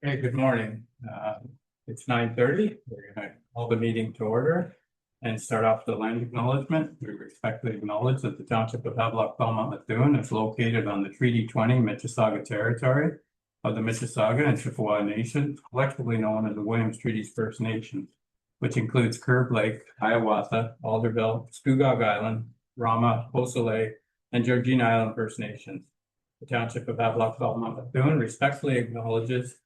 Hey, good morning. It's 9:30. We're going to call the meeting to order and start off the land acknowledgement. We respectfully acknowledge that the Township of Havelock-Belmont-Methuen is located on the Treaty 20 Mississauga territory of the Mississauga and Chippewa Nations, collectively known as the Williams Treaties First Nations, which includes Curve Lake, Hiawatha, Alderville, Scugog Island, Rama, Hosolet, and Georgina Island First Nations. The Township of Havelock-Belmont-Methuen respectfully acknowledges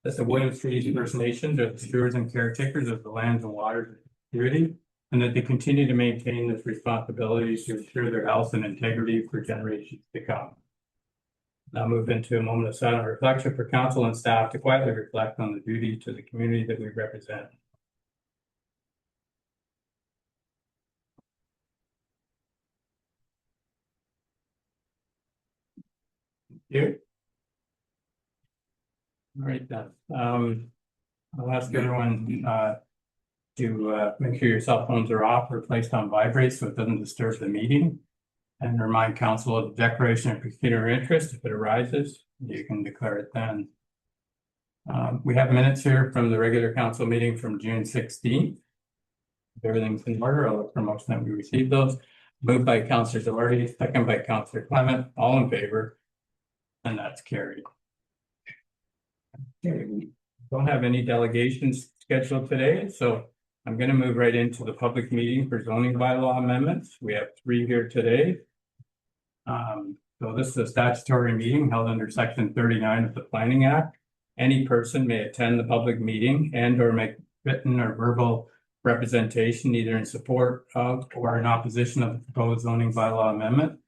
that the Williams Treaties First Nations are the stewards and caretakers of the lands and waters of security, and that they continue to maintain this responsibility to ensure their health and integrity for generations to come. Now move into a moment of silent reflection for council and staff to quietly reflect on the duty to the community that we represent. Thank you. All right, then. I'll ask everyone to make sure your cell phones are off or placed on vibrate so it doesn't disturb the meeting. And remind council of the declaration of peculiar interest. If it arises, you can declare it then. We have minutes here from the regular council meeting from June 16th. If everything's in order, I'll look for motion that we receive those. Moved by Councillor Doherty, second by Councillor Clement, all in favor, and that's carried. Okay, we don't have any delegations scheduled today, so I'm going to move right into the public meeting for zoning bylaw amendments. We have 3 here today. So this is a statutory meeting held under Section 39 of the Planning Act. Any person may attend the public meeting and or make written or verbal representation either in support of or in opposition of the proposed zoning bylaw amendment.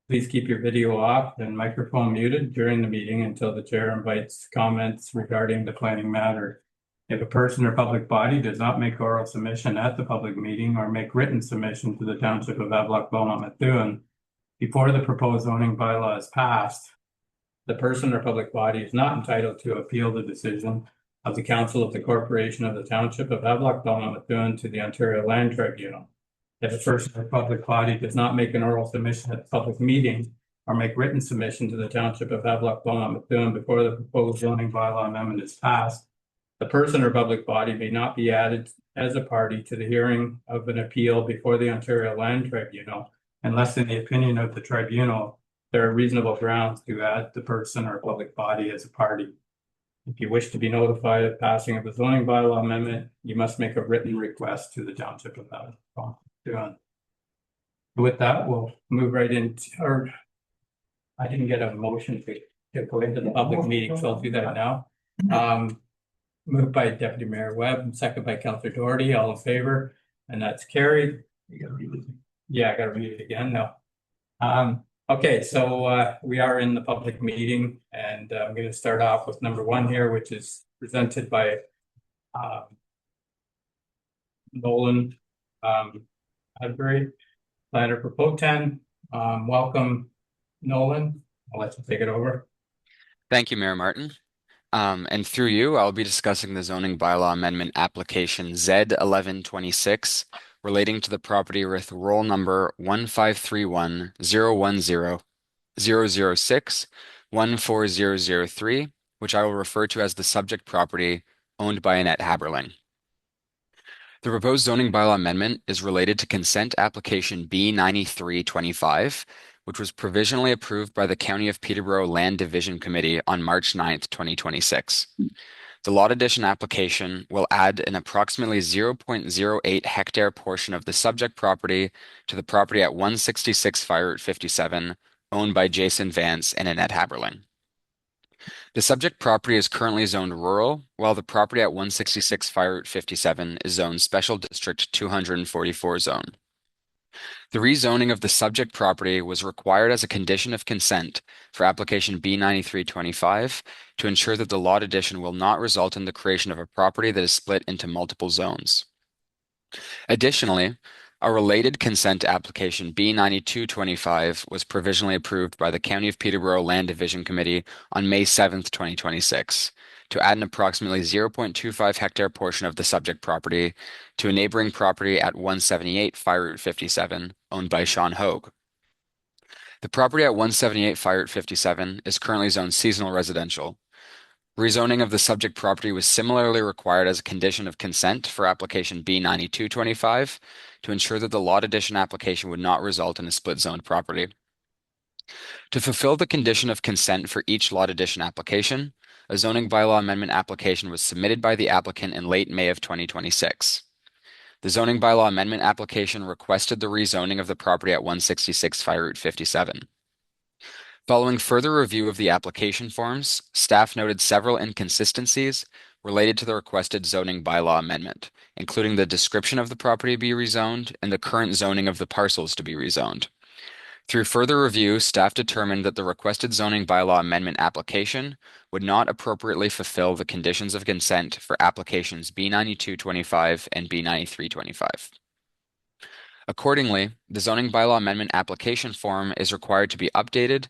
Please keep your video off and microphone muted during the meeting until the chair invites comments regarding the planning matter. If a person or public body does not make oral submission at the public meeting or make written submission to the Township of Havelock-Belmont-Methuen before the proposed zoning bylaw is passed, the person or public body is not entitled to appeal the decision of the Council of the Corporation of the Township of Havelock-Belmont-Methuen to the Ontario Land Tribunal. If a person or public body does not make an oral submission at the public meeting or make written submission to the Township of Havelock-Belmont-Methuen before the proposed zoning bylaw amendment is passed, the person or public body may not be added as a party to the hearing of an appeal before the Ontario Land Tribunal, unless in the opinion of the tribunal, there are reasonable grounds to add the person or public body as a party. If you wish to be notified of passing of a zoning bylaw amendment, you must make a written request to the Township of Havelock-Belmont-Methuen. With that, we'll move right into, or I didn't get a motion to go into the public meeting, so I'll do that now. Moved by Deputy Mayor Webb, second by Councillor Doherty, all in favor, and that's carried. Yeah, I gotta read it again now. Okay, so we are in the public meeting, and I'm going to start off with number 1 here, which is presented by Nolan Adbury, planner for Poten. Welcome, Nolan. I'll let you take it over. Thank you, Mayor Martin. And through you, I'll be discussing the zoning bylaw amendment application Z1126 relating to the property with roll number 15310010006140003, which I will refer to as the subject property owned by Annette Haberling. The proposed zoning bylaw amendment is related to consent application B9325, which was provisionally approved by the County of Peterborough Land Division Committee on March 9th, 2026. The lot addition application will add an approximately 0.08 hectare portion of the subject property to the property at 166 Fire Route 57, owned by Jason Vance and Annette Haberling. The subject property is currently zoned rural, while the property at 166 Fire Route 57 is zoned Special District 244 zone. The rezoning of the subject property was required as a condition of consent for application B9325 to ensure that the lot addition will not result in the creation of a property that is split into multiple zones. Additionally, a related consent application B9225 was provisionally approved by the County of Peterborough Land Division Committee on May 7th, 2026, to add an approximately 0.25 hectare portion of the subject property to a neighboring property at 178 Fire Route 57, owned by Sean Hogue. The property at 178 Fire Route 57 is currently zoned seasonal residential. Rezoning of the subject property was similarly required as a condition of consent for application B9225 to ensure that the lot addition application would not result in a split zoned property. To fulfill the condition of consent for each lot addition application, a zoning bylaw amendment application was submitted by the applicant in late May of 2026. The zoning bylaw amendment application requested the rezoning of the property at 166 Fire Route 57. Following further review of the application forms, staff noted several inconsistencies related to the requested zoning bylaw amendment, including the description of the property to be rezoned and the current zoning of the parcels to be rezoned. Through further review, staff determined that the requested zoning bylaw amendment application would not appropriately fulfill the conditions of consent for applications B9225 and B9325. Accordingly, the zoning bylaw amendment application form is required to be updated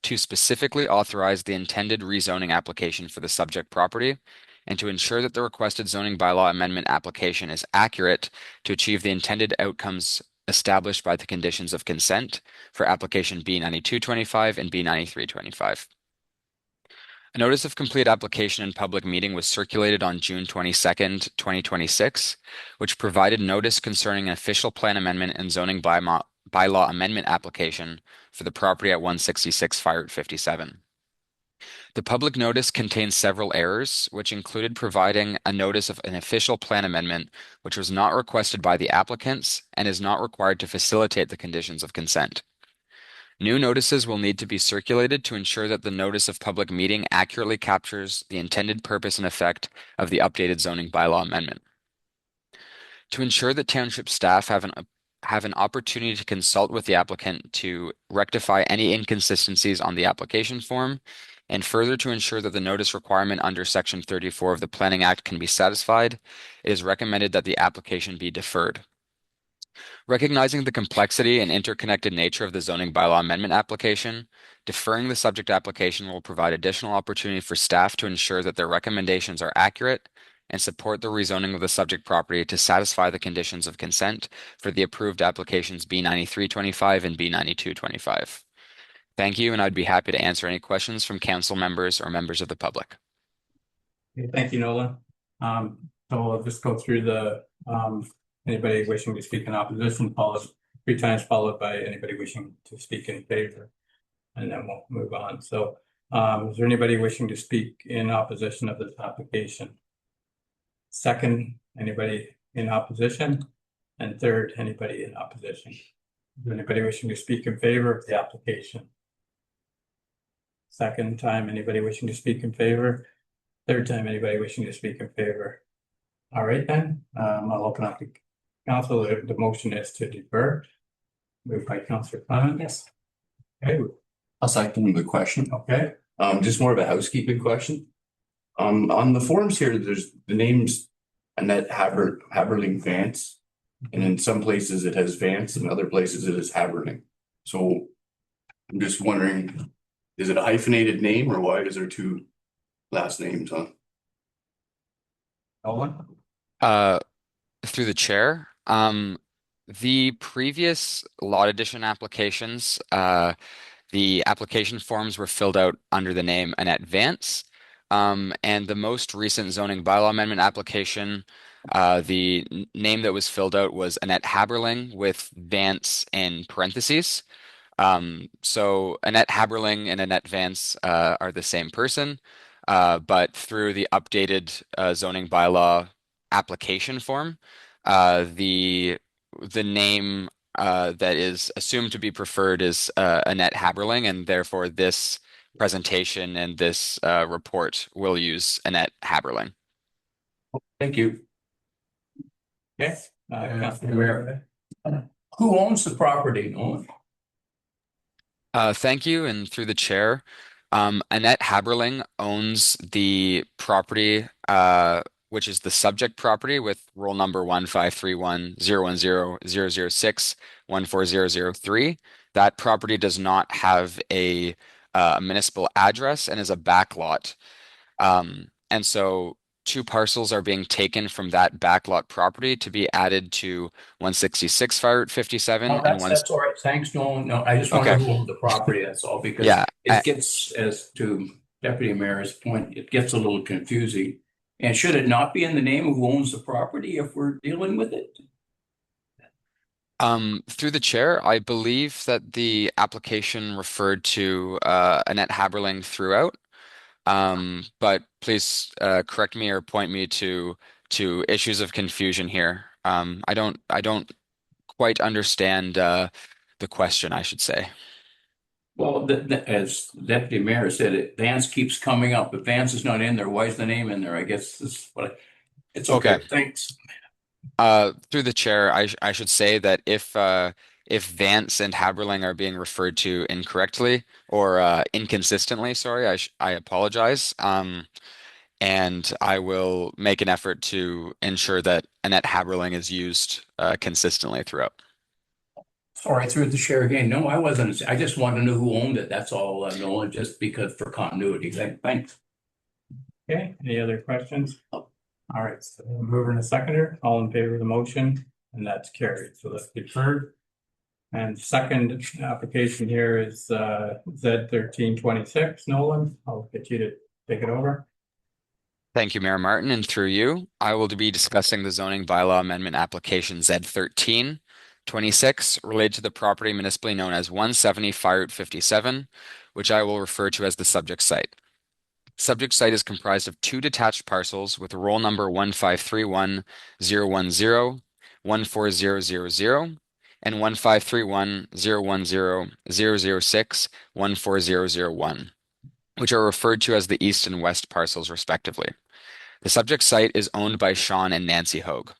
to specifically authorize the intended rezoning application for the subject property and to ensure that the requested zoning bylaw amendment application is accurate to achieve the intended outcomes established by the conditions of consent for application B9225 and B9325. A notice of complete application and public meeting was circulated on June 22nd, 2026, which provided notice concerning an official plan amendment and zoning bylaw amendment application for the property at 166 Fire Route 57. The public notice contains several errors, which included providing a notice of an official plan amendment, which was not requested by the applicants and is not required to facilitate the conditions of consent. New notices will need to be circulated to ensure that the notice of public meeting accurately captures the intended purpose and effect of the updated zoning bylaw amendment. To ensure that township staff have an opportunity to consult with the applicant to rectify any inconsistencies on the application form, and further to ensure that the notice requirement under Section 34 of the Planning Act can be satisfied, it is recommended that the application be deferred. Recognizing the complexity and interconnected nature of the zoning bylaw amendment application, deferring the subject application will provide additional opportunity for staff to ensure that their recommendations are accurate and support the rezoning of the subject property to satisfy the conditions of consent for the approved applications B9325 and B9225. Thank you, and I'd be happy to answer any questions from council members or members of the public. Okay, thank you, Nolan. So I'll just go through the, anybody wishing to speak in opposition, followed 3 times, followed by anybody wishing to speak in favor. And then we'll move on. So, is there anybody wishing to speak in opposition of this application? Second, anybody in opposition? And third, anybody in opposition? Is there anybody wishing to speak in favor of the application? Second time, anybody wishing to speak in favor? Third time, anybody wishing to speak in favor? All right, then, I'll open up the council. The motion is to defer. Moved by Councillor Clement. Yes. Okay, I'll second the question. okay. Just more of a housekeeping question. On the forms here, there's the names Annette Haberling Vance. And in some places it has Vance and other places it is Haberling. So I'm just wondering, is it a hyphenated name or why is there 2 last names on? Nolan? Through the chair, the previous lot addition applications, the application forms were filled out under the name Annette Vance. And the most recent zoning bylaw amendment application, the name that was filled out was Annette Haberling with Vance in parentheses. So Annette Haberling and Annette Vance are the same person, but through the updated zoning bylaw application form, the name that is assumed to be preferred is Annette Haberling, and therefore this presentation and this report will use Annette Haberling. Thank you. Yes. Councillor Rivera. Who owns the property? Nolan? Thank you, and through the chair, Annette Haberling owns the property, which is the subject property with roll number 15310100006140003. That property does not have a municipal address and is a backlot. And so 2 parcels are being taken from that backlot property to be added to 166 Fire Route 57 Oh, and that's all right. Thanks, Nolan. No, I just want to Okay. know who owned the property, that's all, because Yeah, it gets as to Deputy Mayor's point, it gets a little confusing. And should it not be in the name of who owns the property if we're dealing with it? Through the chair, I believe that the application referred to Annette Haberling throughout. But please correct me or point me to issues of confusion here. I don't quite understand the question, I should say. Well, as Deputy Mayor said, Vance keeps coming up. If Vance is not in there, why is the name in there? I guess this is what it's okay. Okay. Thanks. Through the chair, I should say that if Vance and Haberling are being referred to incorrectly or inconsistently, sorry, I apologize. And I will make an effort to ensure that Annette Haberling is used consistently throughout. Sorry, through the chair again. No, I wasn't. I just want to know who owned it. That's all, Nolan, just because for continuity. Thanks. Okay, any other questions? All right, so mover and a seconder, all in favor of the motion, and that's carried. So that's deferred. And second application here is Z1326. Nolan, I'll get you to take it over. Thank you, Mayor Martin, and through you, I will be discussing the zoning bylaw amendment application Z1326 related to the property municipally known as 170 Fire Route 57, which I will refer to as the subject site. Subject site is comprised of two detached parcels with roll number 1531010, 14000, and 15310100006, 14001, which are referred to as the east and west parcels respectively. The subject site is owned by Sean and Nancy Hogue.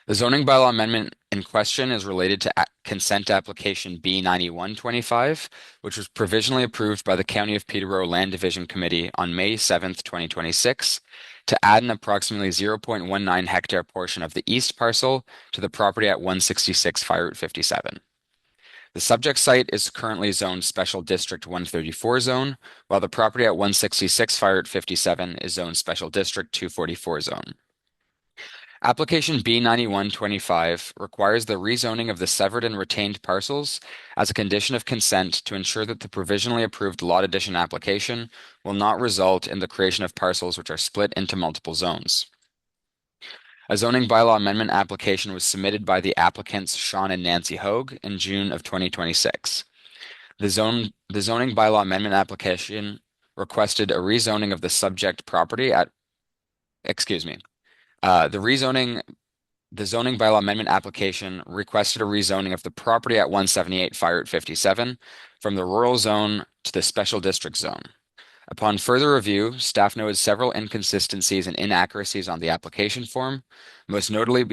The zoning bylaw amendment in question is related to consent application B9125, which was provisionally approved by the County of Peterborough Land Division Committee on May 7th, 2026, to add an approximately 0.19 hectare portion of the east parcel to the property at 166 Fire Route 57. The subject site is currently zoned Special District 134 zone, while the property at 166 Fire Route 57 is zoned Special District 244 zone. Application B9125 requires the rezoning of the severed and retained parcels as a condition of consent to ensure that the provisionally approved lot addition application will not result in the creation of parcels which are split into multiple zones. A zoning bylaw amendment application was submitted by the applicants Sean and Nancy Hogue in June of 2026. The zoning bylaw amendment application requested a rezoning of the subject property at, the zoning bylaw amendment application requested a rezoning of the property at 178 Fire Route 57 from the rural zone to the special district zone. Upon further review, staff noted several inconsistencies and inaccuracies on the application form, most notably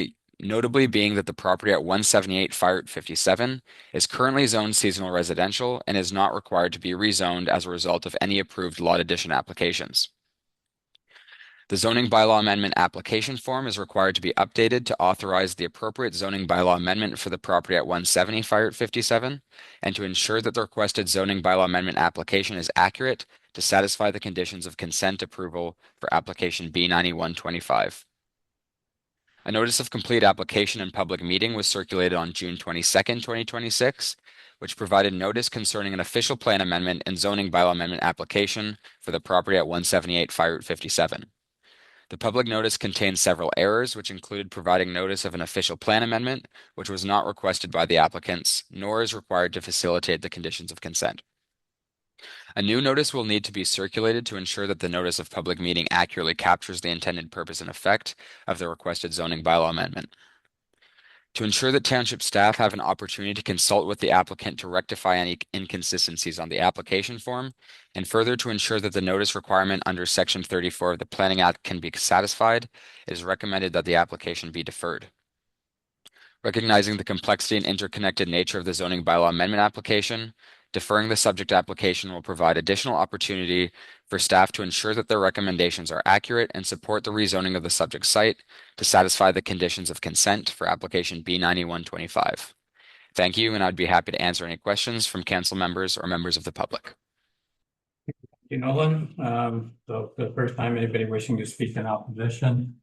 being that the property at 178 Fire Route 57 is currently zoned seasonal residential and is not required to be rezoned as a result of any approved lot addition applications. The zoning bylaw amendment application form is required to be updated to authorize the appropriate zoning bylaw amendment for the property at 170 Fire Route 57 and to ensure that the requested zoning bylaw amendment application is accurate to satisfy the conditions of consent approval for application B9125. A notice of complete application and public meeting was circulated on June 22nd, 2026, which provided notice concerning an official plan amendment and zoning bylaw amendment application for the property at 178 Fire Route 57. The public notice contained several errors, which included providing notice of an official plan amendment, which was not requested by the applicants, nor is required to facilitate the conditions of consent. A new notice will need to be circulated to ensure that the notice of public meeting accurately captures the intended purpose and effect of the requested zoning bylaw amendment. To ensure that township staff have an opportunity to consult with the applicant to rectify any inconsistencies on the application form, and further to ensure that the notice requirement under Section 34 of the Planning Act can be satisfied, it is recommended that the application be deferred. Recognizing the complexity and interconnected nature of the zoning bylaw amendment application, deferring the subject application will provide additional opportunity for staff to ensure that their recommendations are accurate and support the rezoning of the subject site to satisfy the conditions of consent for application B9125. Thank you, and I'd be happy to answer any questions from council members or members of the public. You, Nolan. So for the first time, anybody wishing to speak in opposition?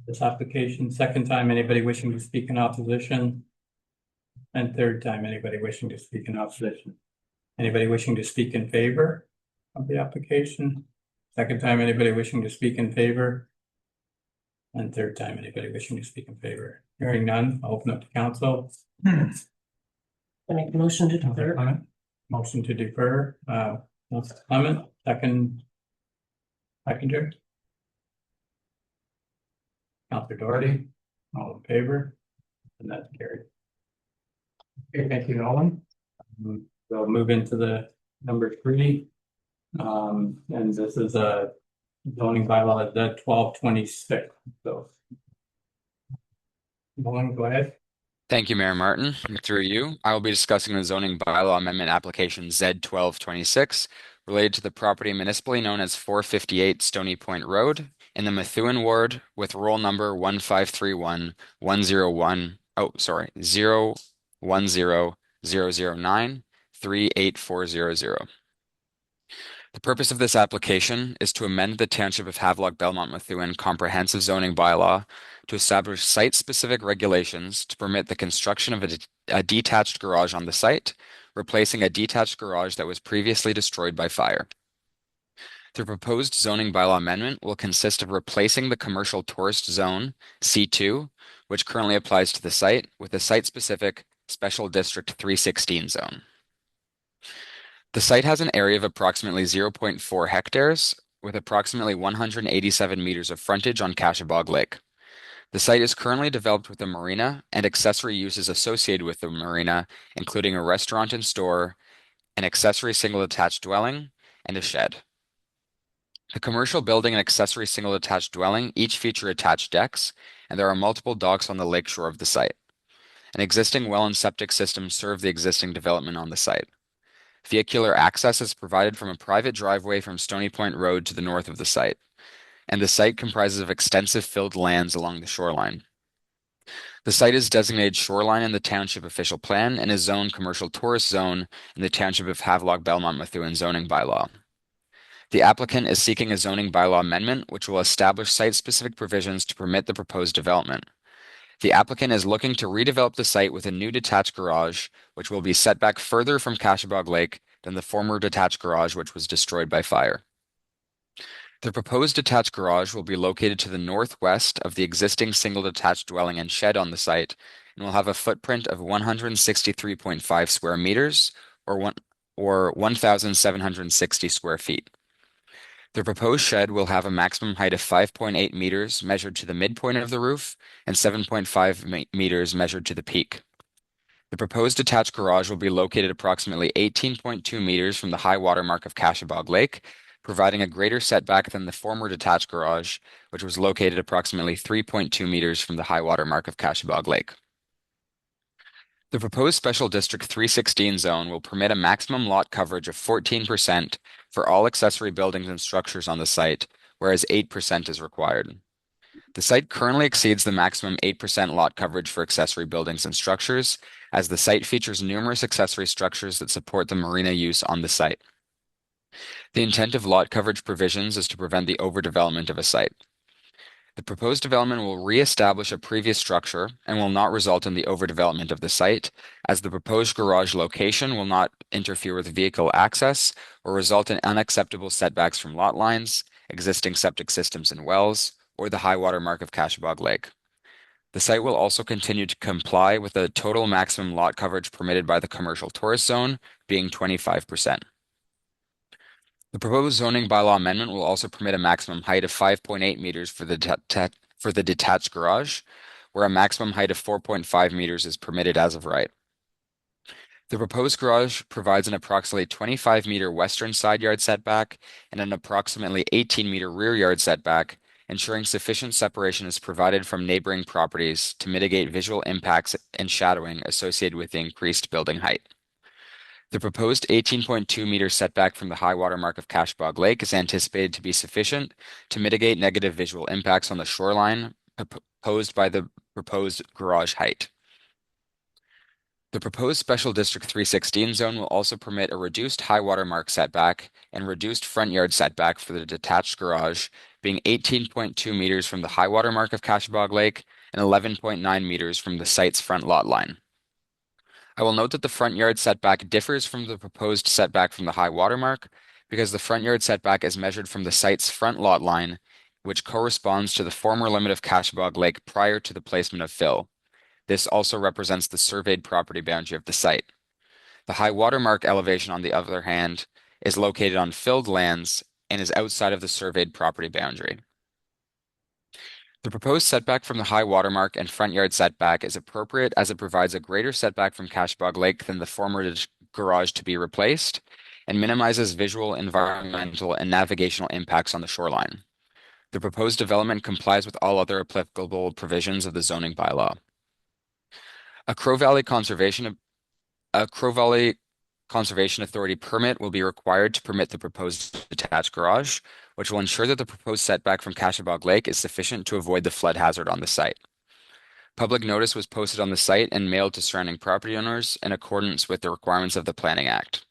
This application, second time, anybody wishing to speak in opposition? And third time, anybody wishing to speak in opposition? Anybody wishing to speak in favor? of the application. Second time, anybody wishing to speak in favor? And third time, anybody wishing to speak in favor? Hearing none, I'll open up to council. I make a motion to Councilor defer. Clement, motion to defer, Councilor Clement, seconder. Councilor Doherty, all in favor? And that's carried. Okay, thank you, Nolan. We'll move into the number 3. And this is a zoning bylaw Z 1226, so. Nolan, go ahead. Thank you, Mayor Martin. Through you, I will be discussing the zoning bylaw amendment application Z 1226 related to the property municipally known as 458 Stony Point Road in the Methuen ward with roll number 1531101. 010-009-38400. The purpose of this application is to amend the Township of Havelock-Belmont-Methuen comprehensive zoning bylaw to establish site-specific regulations to permit the construction of a detached garage on the site, replacing a detached garage that was previously destroyed by fire. The proposed zoning bylaw amendment will consist of replacing the commercial tourist zone, C2, which currently applies to the site, with a site-specific Special District 316 zone. The site has an area of approximately 0.4 hectares, with approximately 187 meters of frontage on Cashabog Lake. The site is currently developed with a marina and accessory uses associated with the marina, including a restaurant and store, an accessory single-detached dwelling, and a shed. The commercial building and accessory single-detached dwelling each feature attached decks, and there are multiple docks on the lakeshore of the site. An existing well and septic system serve the existing development on the site. Vehicular access is provided from a private driveway from Stony Point Road to the north of the site, and the site comprises of extensive filled lands along the shoreline. The site is designated shoreline in the Township Official Plan and is zoned Commercial Tourist Zone in the Township of Havelock-Belmont-Methuen zoning bylaw. The applicant is seeking a zoning bylaw amendment which will establish site-specific provisions to permit the proposed development. The applicant is looking to redevelop the site with a new detached garage, which will be set back further from Cashabog Lake than the former detached garage which was destroyed by fire. The proposed detached garage will be located to the northwest of the existing single detached dwelling and shed on the site and will have a footprint of 163.5 square meters or 1,760 square feet. The proposed shed will have a maximum height of 5.8 meters measured to the midpoint of the roof and 7.5 meters measured to the peak. The proposed detached garage will be located approximately 18.2 meters from the high water mark of Cashabog Lake, providing a greater setback than the former detached garage, which was located approximately 3.2 meters from the high water mark of Cashabog Lake. The proposed Special District 316 zone will permit a maximum lot coverage of 14% for all accessory buildings and structures on the site, whereas 8% is required. The site currently exceeds the maximum 8% lot coverage for accessory buildings and structures, as the site features numerous accessory structures that support the marina use on the site. The intent of lot coverage provisions is to prevent the overdevelopment of a site. The proposed development will re-establish a previous structure and will not result in the overdevelopment of the site, as the proposed garage location will not interfere with vehicle access or result in unacceptable setbacks from lot lines, existing septic systems and wells, or the high water mark of Cashabog Lake. The site will also continue to comply with the total maximum lot coverage permitted by the commercial tourist zone, being 25%. The proposed zoning bylaw amendment will also permit a maximum height of 5.8 meters for the detached garage, where a maximum height of 4.5 meters is permitted as of right. The proposed garage provides an approximately 25-meter western side yard setback and an approximately 18-meter rear yard setback, ensuring sufficient separation is provided from neighboring properties to mitigate visual impacts and shadowing associated with the increased building height. The proposed 18.2-meter setback from the high water mark of Cashabog Lake is anticipated to be sufficient to mitigate negative visual impacts on the shoreline posed by the proposed garage height. The proposed Special District 316 zone will also permit a reduced high water mark setback and reduced front yard setback for the detached garage, being 18.2 meters from the high water mark of Cashabog Lake and 11.9 meters from the site's front lot line. I will note that the front yard setback differs from the proposed setback from the high water mark because the front yard setback is measured from the site's front lot line, which corresponds to the former limit of Cashbog Lake prior to the placement of fill. This also represents the surveyed property boundary of the site. The high watermark elevation, on the other hand, is located on filled lands and is outside of the surveyed property boundary. The proposed setback from the high watermark and front yard setback is appropriate as it provides a greater setback from Cashbog Lake than the former garage to be replaced and minimizes visual, environmental, and navigational impacts on the shoreline. The proposed development complies with all other applicable provisions of the zoning bylaw. A Crow Valley Conservation Authority permit will be required to permit the proposed detached garage, which will ensure that the proposed setback from Cashbog Lake is sufficient to avoid the flood hazard on the site. Public notice was posted on the site and mailed to surrounding property owners in accordance with the requirements of the Planning Act.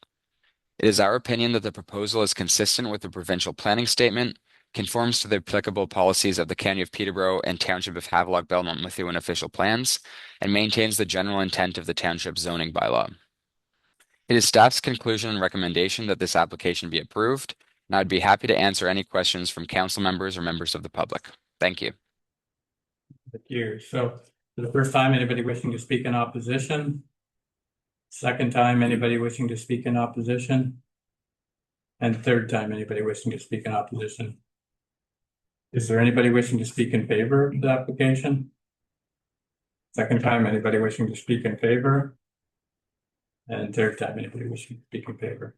It is our opinion that the proposal is consistent with the provincial planning statement, conforms to the applicable policies of the County of Peterborough and Township of Havelock-Belmont-Methuen official plans, and maintains the general intent of the Township zoning bylaw. It is staff's conclusion and recommendation that this application be approved, and I'd be happy to answer any questions from council members or members of the public. Thank you. Thank you. So for the first time, anybody wishing to speak in opposition? Second time, anybody wishing to speak in opposition? And third time, anybody wishing to speak in opposition? Is there anybody wishing to speak in favor of the application? Second time, anybody wishing to speak in favor? And third time, anybody wishing to speak in favor?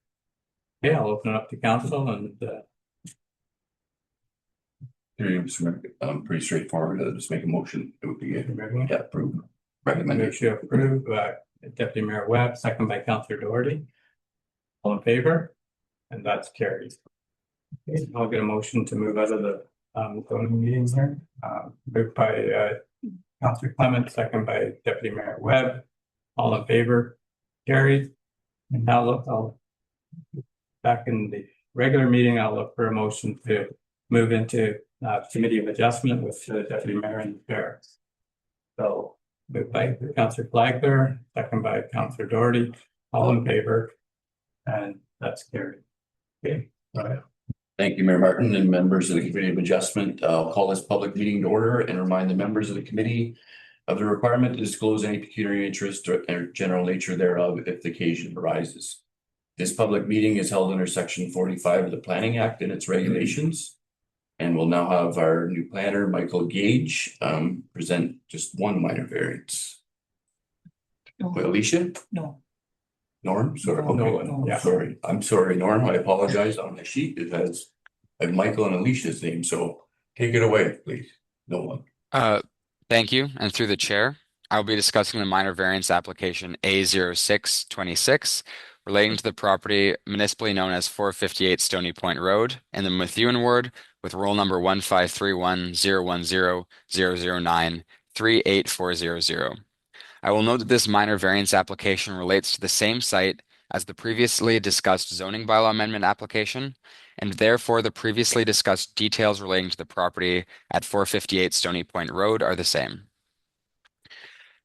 Okay, I'll open it up to council and Pretty straightforward. Just make a motion. It would be everyone. yeah, approve. Make Recommendation. sure approve, Deputy Mayor Webb, second by Councillor Doherty. All in favor? And that's carried. Okay, I'll get a motion to move out of the zoning meetings here. Moved by Councillor Clement, second by Deputy Mayor Webb. All in favor? Carried. And now look, I'll back in the regular meeting, I'll look for a motion to move into committee of adjustment with the Deputy Mayor and the Chair. So moved by Councillor Flagler, second by Councillor Doherty, all in favor, and that's carried. Okay. All right. Thank you, Mayor Martin and members of the Committee of Adjustment. I'll call this public meeting to order and remind the members of the committee of the requirement to disclose any pecuniary interest or general nature thereof if the occasion arises. This public meeting is held under Section 45 of the Planning Act and its regulations. And we'll now have our new planner, Michael Gage, present just one minor variance. No. Alicia? No. Norm? Sorry. No, Okay. no, yeah. Sorry. I'm sorry, Norm. I apologize. On the sheet, it has Michael and Alicia's name. So take it away, please. No one. Thank you. And through the chair, I will be discussing the minor variance application A0626 relating to the property municipally known as 458 Stony Point Road in the Methuen ward with roll number 153101000938400. I will note that this minor variance application relates to the same site as the previously discussed zoning bylaw amendment application, and therefore the previously discussed details relating to the property at 458 Stony Point Road are the same.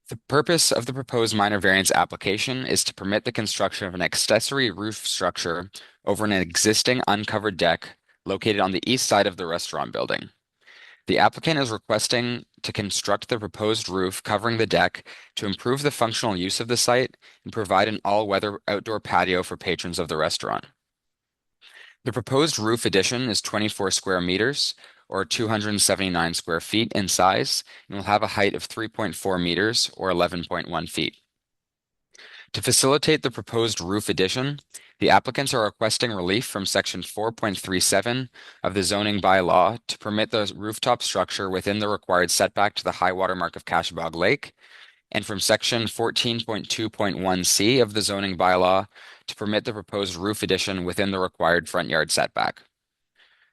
The purpose of the proposed minor variance application is to permit the construction of an accessory roof structure over an existing uncovered deck located on the east side of the restaurant building. The applicant is requesting to construct the proposed roof covering the deck to improve the functional use of the site and provide an all-weather outdoor patio for patrons of the restaurant. The proposed roof addition is 24 square meters, or 279 square feet in size, and will have a height of 3.4 meters, or 11.1 feet. To facilitate the proposed roof addition, the applicants are requesting relief from Section 4.37 of the zoning bylaw to permit the rooftop structure within the required setback to the high water mark of Cashbog Lake, and from Section 14.2.1C of the zoning bylaw to permit the proposed roof addition within the required front yard setback.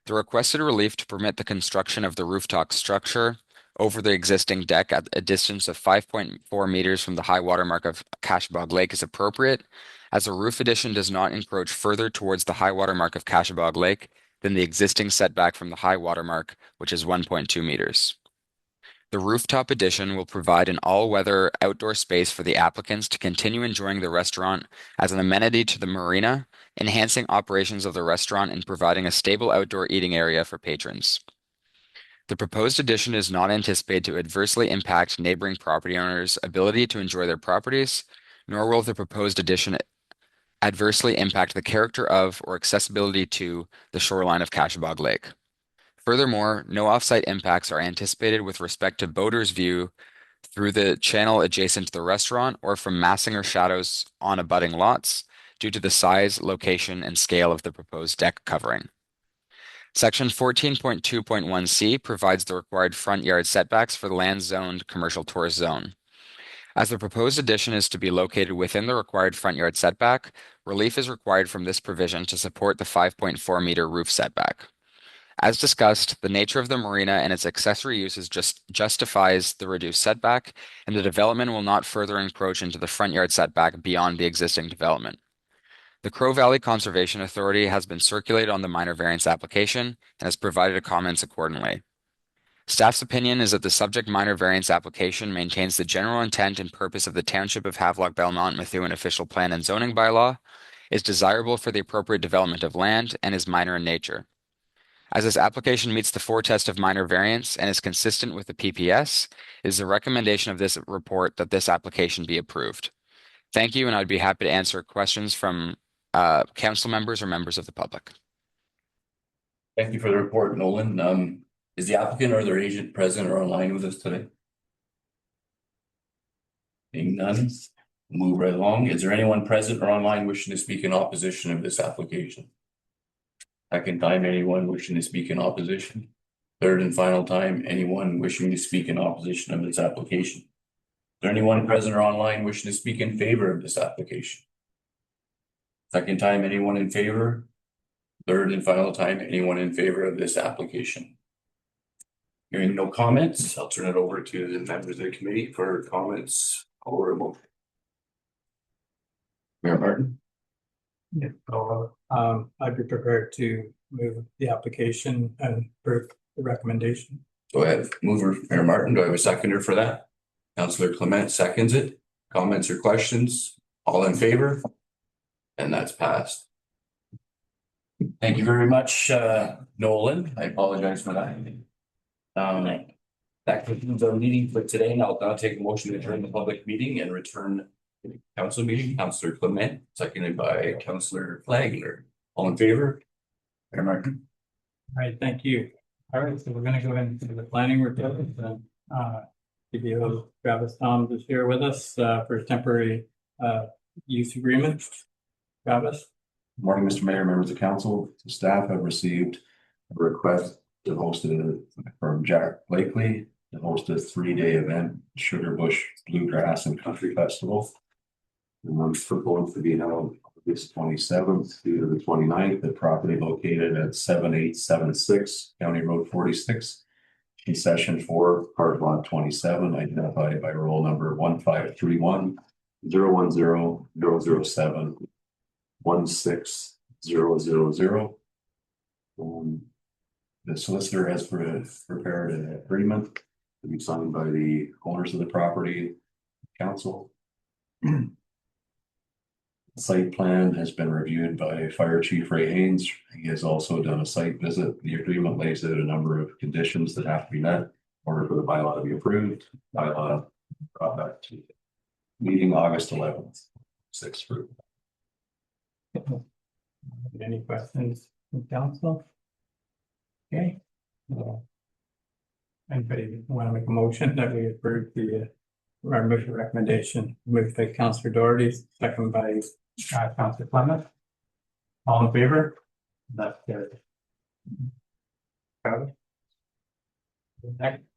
The requested relief to permit the construction of the rooftop structure over the existing deck at a distance of 5.4 meters from the high water mark of Cashbog Lake is appropriate, as a roof addition does not encroach further towards the high water mark of Cashbog Lake than the existing setback from the high water mark, which is 1.2 meters. The rooftop addition will provide an all-weather outdoor space for the applicants to continue enjoying the restaurant as an amenity to the marina, enhancing operations of the restaurant and providing a stable outdoor eating area for patrons. The proposed addition is not anticipated to adversely impact neighboring property owners' ability to enjoy their properties, nor will the proposed addition adversely impact the character of or accessibility to the shoreline of Cashabog Lake. Furthermore, no offsite impacts are anticipated with respect to boaters' view through the channel adjacent to the restaurant or from massing or shadows on abutting lots due to the size, location, and scale of the proposed deck covering. Section 14.2.1C provides the required front yard setbacks for the land zoned commercial tourist zone. As the proposed addition is to be located within the required front yard setback, relief is required from this provision to support the 5.4-meter roof setback. As discussed, the nature of the marina and its accessory uses justifies the reduced setback, and the development will not further encroach into the front yard setback beyond the existing development. The Crow Valley Conservation Authority has been circulated on the minor variance application and has provided comments accordingly. Staff's opinion is that the subject minor variance application maintains the general intent and purpose of the Township of Havelock-Belmont-Methuen official plan and zoning bylaw, is desirable for the appropriate development of land, and is minor in nature. As this application meets the 4 test of minor variance and is consistent with the PPS, it is the recommendation of this report that this application be approved. Thank you, and I'd be happy to answer questions from council members or members of the public. Thank you for the report, Nolan. Is the applicant or their agent present or online with us today? Being none, move right along. Is there anyone present or online wishing to speak in opposition of this application? Second time, anyone wishing to speak in opposition? Third and final time, anyone wishing to speak in opposition of this application? Is there anyone present or online wishing to speak in favor of this application? Second time, anyone in favor? Third and final time, anyone in favor of this application? Hearing no comments, I'll turn it over to the members of the committee for comments or a motion. Mayor Martin. Yeah, so, I'd be prepared to move the application and approve the recommendation. Go ahead, mover Mayor Martin. Do I have a seconder for that? Councillor Clement seconds it. Comments or questions? All in favor? And that's passed. Thank you very much, Nolan. I apologize for that. That concludes our meeting for today, and I'll now take a motion to adjourn the public meeting and return to the council meeting. Councillor Clement, seconded by Councillor Flagler. All in favor? Mayor Martin. All right, thank you. All right, so we're gonna go into the planning report and CBO Travis Thoms is here with us for a temporary use agreement. Travis? Morning, Mr. Mayor, members of council. Staff have received a request to host from Jack Blakely to host a 3-day event, Sugar Bush Bluegrass and Country Festival. The month's proposed to be held August 27th through the 29th at property located at 7876 County Road 46. In session 4, part lot 27, identified by roll number 1531 010 007 16000. The solicitor has prepared an agreement to be signed by the owners of the property, council. The site plan has been reviewed by Fire Chief Ray Haynes. He has also done a site visit. The agreement lays out a number of conditions that have to be met in order for the bylaw to be approved. Bylaw brought back to meeting August 11th. 6 approved. Any questions from council? Okay. Anybody want to make a motion that we approve the recommendation? Moved by Councillor Doherty, second by Councillor Clement. All in favor? That's carried. The next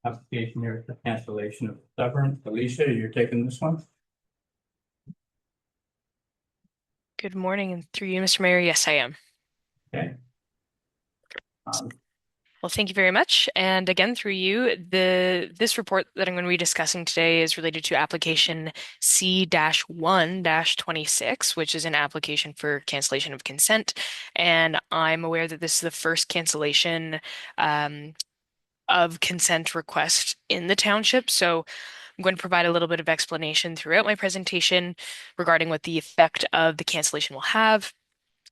application here is the cancellation of severance. Alicia, you're taking this one? Good morning, and through you, Mr. Mayor, yes, I am. Okay. Well, thank you very much. And again, through you, this report that I'm going to be discussing today is related to application C-1-26, which is an application for cancellation of consent. And I'm aware that this is the first cancellation of consent request in the township. So I'm going to provide a little bit of explanation throughout my presentation regarding what the effect of the cancellation will have.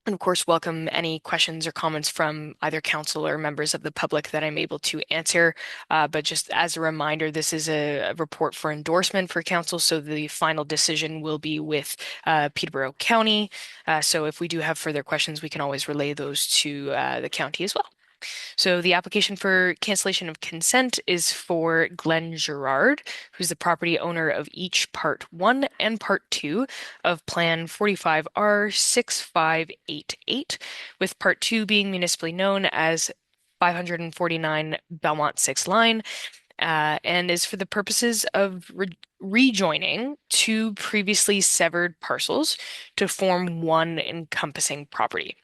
And of course, welcome any questions or comments from either council or members of the public that I'm able to answer. But just as a reminder, this is a report for endorsement for council, so the final decision will be with Peterborough County. So if we do have further questions, we can always relay those to the county as well. So the application for cancellation of consent is for Glenn Gerard, who's the property owner of each Part 1 and Part 2 of Plan 45R 6588, with Part 2 being municipally known as 549 Belmont 6 Line, and is for the purposes of rejoining two previously severed parcels to form one encompassing property.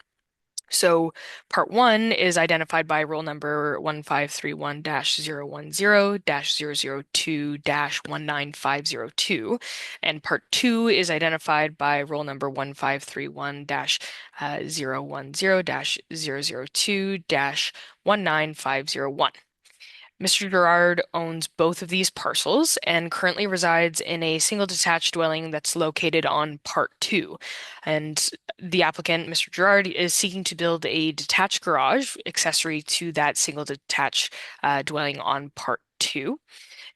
So part 1 is identified by roll number 1531-010-002-19502, and part 2 is identified by roll number 1531-010-002-19501. Mr. Gerard owns both of these parcels and currently resides in a single detached dwelling that's located on Part 2. And the applicant, Mr. Gerard, is seeking to build a detached garage accessory to that single detached dwelling on Part 2.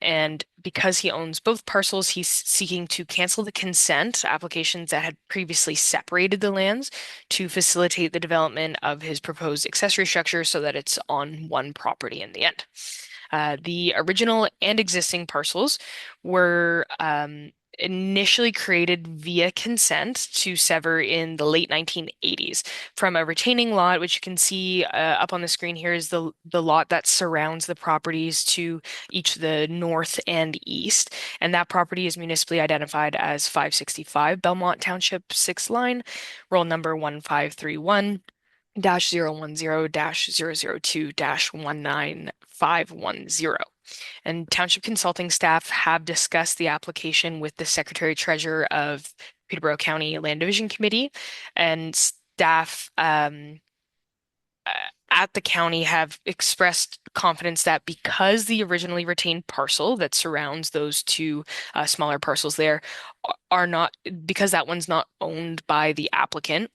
And because he owns both parcels, he's seeking to cancel the consent applications that had previously separated the lands to facilitate the development of his proposed accessory structure so that it's on one property in the end. The original and existing parcels were initially created via consent to sever in the late 1980s from a retaining lot, which you can see up on the screen here is the lot that surrounds the properties to each the north and east. And that property is municipally identified as 565 Belmont Township 6 Line, roll number 1531. 010-002-19510. And township consulting staff have discussed the application with the Secretary Treasurer of Peterborough County Land Division Committee, and staff at the county have expressed confidence that because the originally retained parcel that surrounds those two smaller parcels there are not, because that one's not owned by the applicant,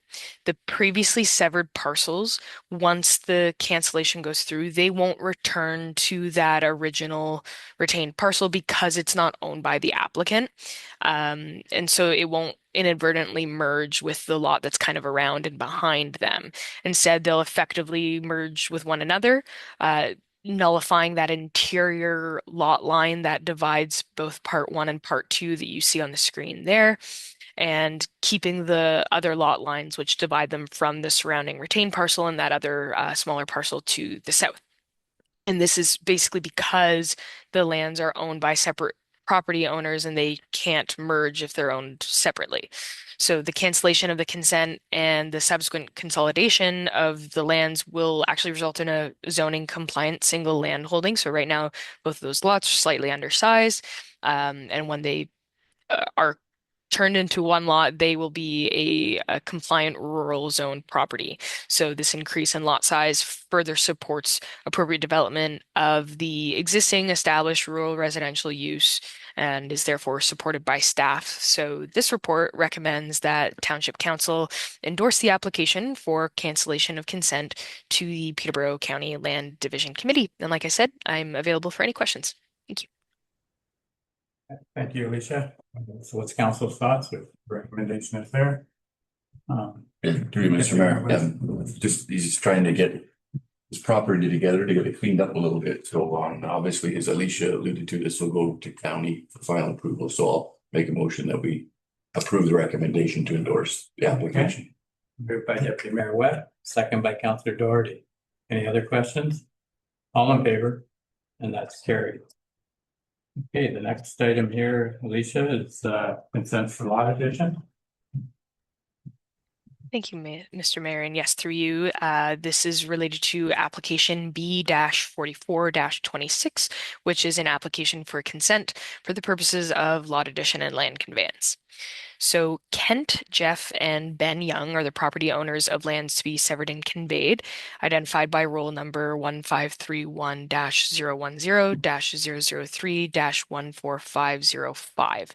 the previously severed parcels, once the cancellation goes through, they won't return to that original retained parcel because it's not owned by the applicant. And so it won't inadvertently merge with the lot that's kind of around and behind them. Instead, they'll effectively merge with one another, nullifying that interior lot line that divides both part 1 and part 2 that you see on the screen there, and keeping the other lot lines which divide them from the surrounding retained parcel and that other smaller parcel to the south. And this is basically because the lands are owned by separate property owners and they can't merge if they're owned separately. So the cancellation of the consent and the subsequent consolidation of the lands will actually result in a zoning compliant single land holding. So right now, both of those lots are slightly undersized. And when they are turned into one lot, they will be a compliant rural zone property. So this increase in lot size further supports appropriate development of the existing established rural residential use and is therefore supported by staff. So this report recommends that Township Council endorse the application for cancellation of consent to the Peterborough County Land Division Committee. And like I said, I'm available for any questions. Thank you. Thank you, Alicia. So what's council's thoughts with recommendation is there? Through you, Mr. Mayor, he's trying to get his property together to get it cleaned up a little bit. So obviously, as Alicia alluded to, this will go to county for final approval. So I'll make a motion that we approve the recommendation to endorse the application. Moved by Deputy Mayor Webb, second by Councillor Doherty. Any other questions? All in favor? And that's carried. Okay, the next item here, Alicia, is consent for lot addition. Thank you, Mr. Mayor. And yes, through you, this is related to application B-44-26, which is an application for consent for the purposes of lot addition and land conveyance. So Kent, Jeff, and Ben Young are the property owners of lands to be severed and conveyed, identified by roll number 1531-010-003-14505.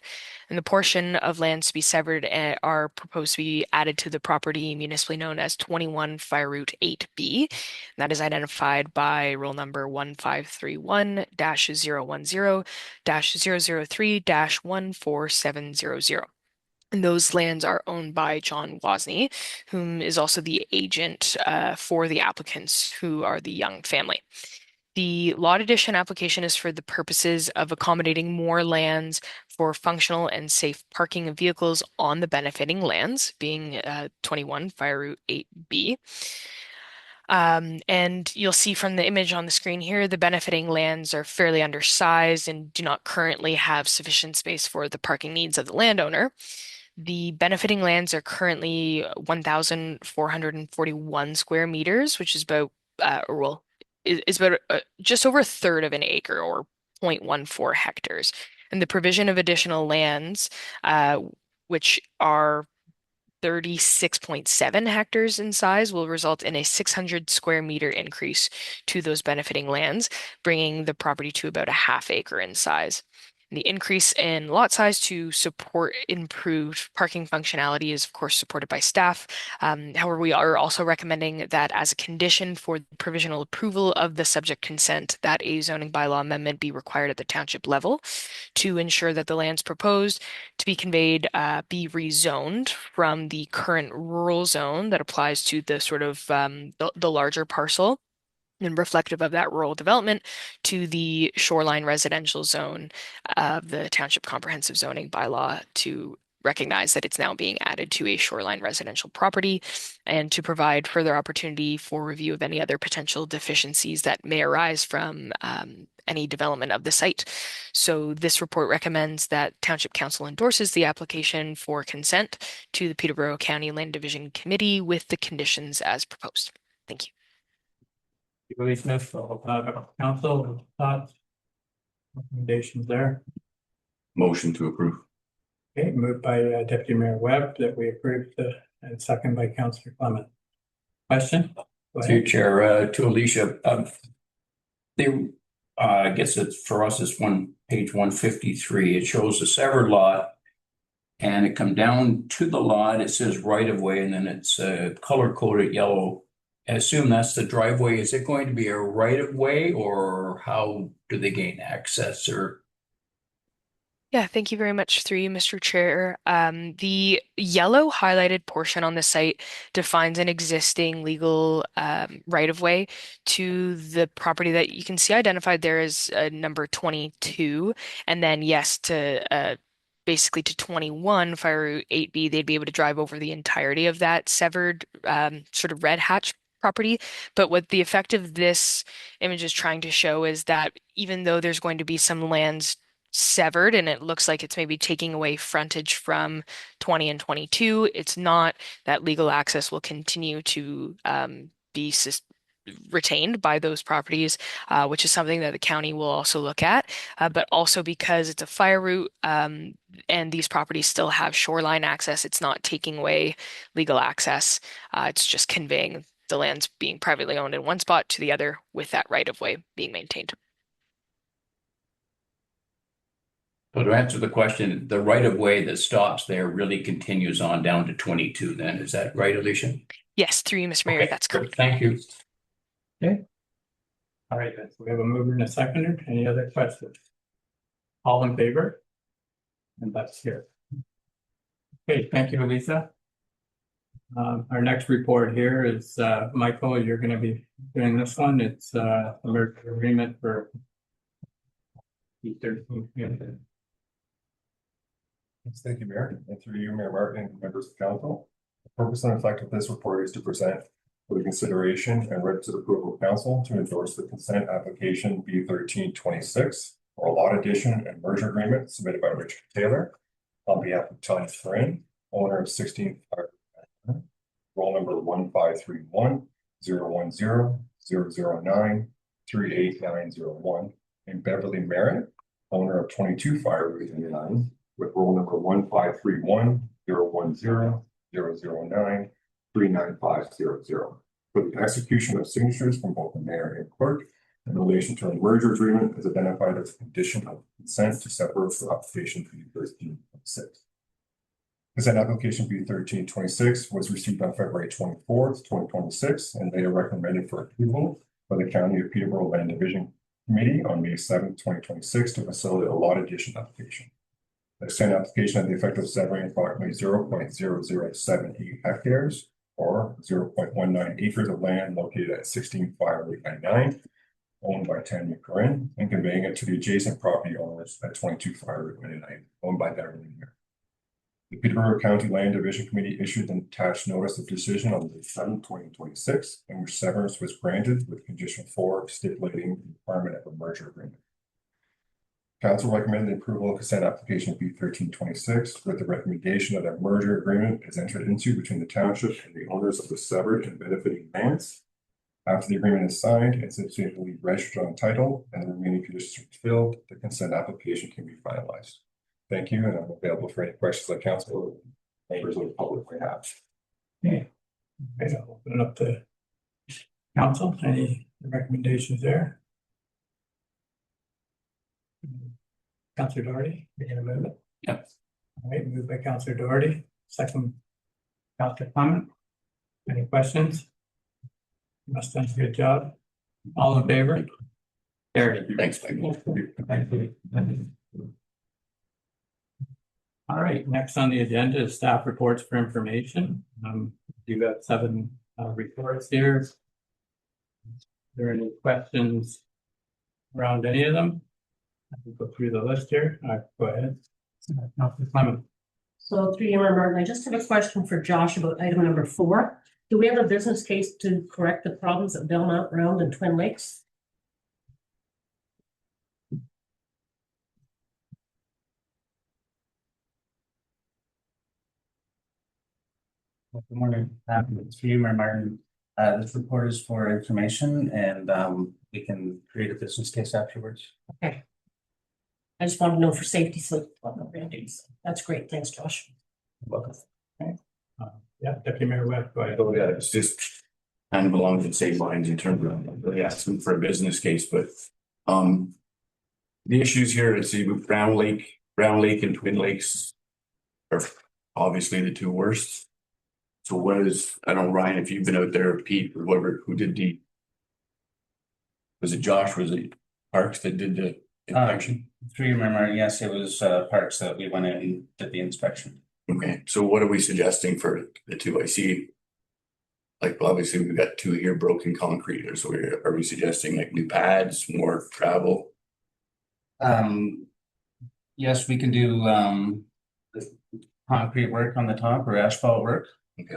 And the portion of lands to be severed are proposed to be added to the property municipally known as 21 Fire Route 8B. That is identified by roll number 1531-010-003-14700. And those lands are owned by John Wozni, whom is also the agent for the applicants, who are the Young family. The lot addition application is for the purposes of accommodating more lands for functional and safe parking of vehicles on the benefiting lands, being 21 Fire Route 8B. And you'll see from the image on the screen here, the benefiting lands are fairly undersized and do not currently have sufficient space for the parking needs of the landowner. The benefiting lands are currently 1,441 square meters, which is about, is about just over a third of an acre, or 0.14 hectares. And the provision of additional lands, which are 36.7 hectares in size, will result in a 600 square meter increase to those benefiting lands, bringing the property to about a half acre in size. The increase in lot size to support improved parking functionality is, of course, supported by staff. However, we are also recommending that as a condition for the provisional approval of the subject consent, that a zoning bylaw amendment be required at the township level to ensure that the lands proposed to be conveyed be rezoned from the current rural zone that applies to the sort of the larger parcel, and reflective of that rural development, to the shoreline residential zone of the township comprehensive zoning bylaw, to recognize that it's now being added to a shoreline residential property, and to provide further opportunity for review of any other potential deficiencies that may arise from any development of the site. So this report recommends that Township Council endorses the application for consent to the Peterborough County Land Division Committee with the conditions as proposed. Thank you. Willie Smith, council thoughts, recommendations there. Motion to approve. Okay, moved by Deputy Mayor Webb that we approve and second by Councillor Clement. Question? Go ahead. Through Chair, to Alicia, I guess it's for us, it's page 153. It shows a severed lot, and it come down to the lot. It says right of way, and then it's color coded yellow. I assume that's the driveway. Is it going to be a right of way, or how do they gain access? Or Yeah, thank you very much, through you, Mr. Chair. The yellow highlighted portion on the site defines an existing legal right of way to the property that you can see identified there as number 22, and then yes, to basically to 21 Fire Route 8B, they'd be able to drive over the entirety of that severed sort of red hatch property. But what the effect of this image is trying to show is that even though there's going to be some lands severed and it looks like it's maybe taking away frontage from 20 and 22, it's not. That legal access will continue to be retained by those properties, which is something that the county will also look at, but also because it's a fire route and these properties still have shoreline access, it's not taking away legal access. It's just conveying the lands being privately owned in one spot to the other with that right of way being maintained. so to answer the question, the right of way that stops there really continues on down to 22 then. Is that right, Alicia? Yes, through you, Mr. Mayor, Okay, that's correct. Thank you. All right, then, so we have a mover and a seconder. Any other questions? All in favor? And that's here. Okay, thank you, Elisa. Our next report here is Michael, you're going to be doing this one. It's a merger agreement for E13. Yes, thank you, Mayor, and through you, Mayor Martin, and members of council. The purpose and effect of this report is to present for the consideration and read to the approval of council to endorse the consent application B1326 or a lot addition and merger agreement submitted by Richard Taylor on behalf of Tanya Friend, owner of 16 roll number 1531-010-009-38901, and Beverly Merritt, owner of 22 Fire Route 9, with roll number 010-009-39500 for the execution of signatures from both the mayor and clerk in relation to a merger agreement as identified as a condition of consent to separate for application B 1326. Consent application B 1326 was received on February 24th, 2026, and later recommended for approval by the County of Peterborough Land Division Committee on May 7th, 2026 to facilitate a lot addition application. The consent application had the effect of severing approximately 0.0078 hectares or 0.19 acres of land located at 16-5-99, owned by Tanya Corinne, and conveying it to the adjacent property owners at 22-5-99, owned by Beverly Mayer. The Peterborough County Land Division Committee issued an attached notice of decision on May 7, 2026, in which severance was granted with condition 4 stipulating the requirement of a merger agreement. Council recommended the approval of consent application B 1326 with the recommendation that a merger agreement is entered into between the township and the owners of the severed and benefiting lands. After the agreement is signed and subsequently registered on title and the remaining conditions are filled, the consent application can be finalized. Thank you, and I'm available for any questions that council or members of the public may have. Okay. I'll open it up to council. Any recommendations there? Councillor Doherty, you're gonna move it? Yep. All right, moved by Councillor Doherty, second Councillor Clement. Any questions? Must have done a good job. All in favor? Carried. Thanks, Mike. Thank you. All right, next on the agenda is staff reports for information. You got 7 reports here. Are there any questions around any of them? I can go through the list here. Go ahead. Councilor Clement. So through you, Martin, I just have a question for Josh about item number 4. Do we have a business case to correct the problems at Belmont Round and Twin Lakes? Good morning. It's for you, Mayor Martin. This report is for information and we can create a business case afterwards. Okay. I just want to know for safety, so that's great. Thanks, Josh. Welcome. Yeah, Deputy Mayor Webb, go ahead. Oh, yeah, it's just kind of along the same lines in terms of really asking for a business case, but the issues here at Brown Lake and Twin Lakes are obviously the 2 worst. So what is, I don't know, Ryan, if you've been out there, Pete or whoever, who did was it Josh, was it Parks that did the inspection? Through you, Mayor Martin, yes, it was Parks that we went in and did the inspection. Okay, so what are we suggesting for the 2? I see, like, obviously we've got 2 here, broken concrete, or so are we suggesting like new pads, more travel? Yes, we can do concrete work on the top or asphalt work. Okay.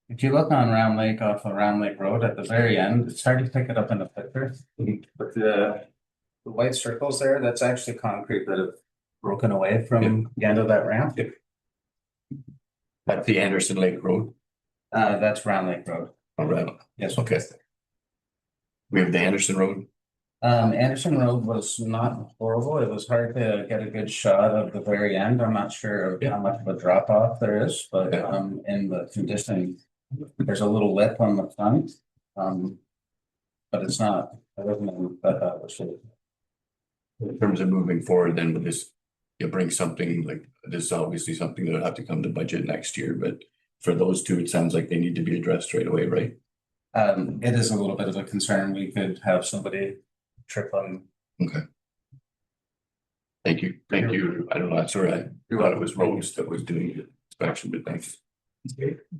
If you look on Round Lake off of Round Lake Road at the very end, it's hard to pick it up in the picture. But the white circles there, that's actually concrete that have broken away from the end of that ramp. At the Anderson Lake Road? That's Round Lake Road. All right. Yes. Okay. We have the Anderson Road. Anderson Road was not horrible. It was hard to get a good shot of the very end. I'm not sure of how much of a drop off there is, but in the condition, there's a little lip on the front. But it's not, I wasn't that was In terms of moving forward, then with this, you bring something like this is obviously something that will have to come to budget next year, but for those 2, it sounds like they need to be addressed right away, right? It is a little bit of a concern. We could have somebody trip on. Okay. Thank you. Thank you. I don't know. That's all right. I thought it was Rose that was doing the inspection, but thanks.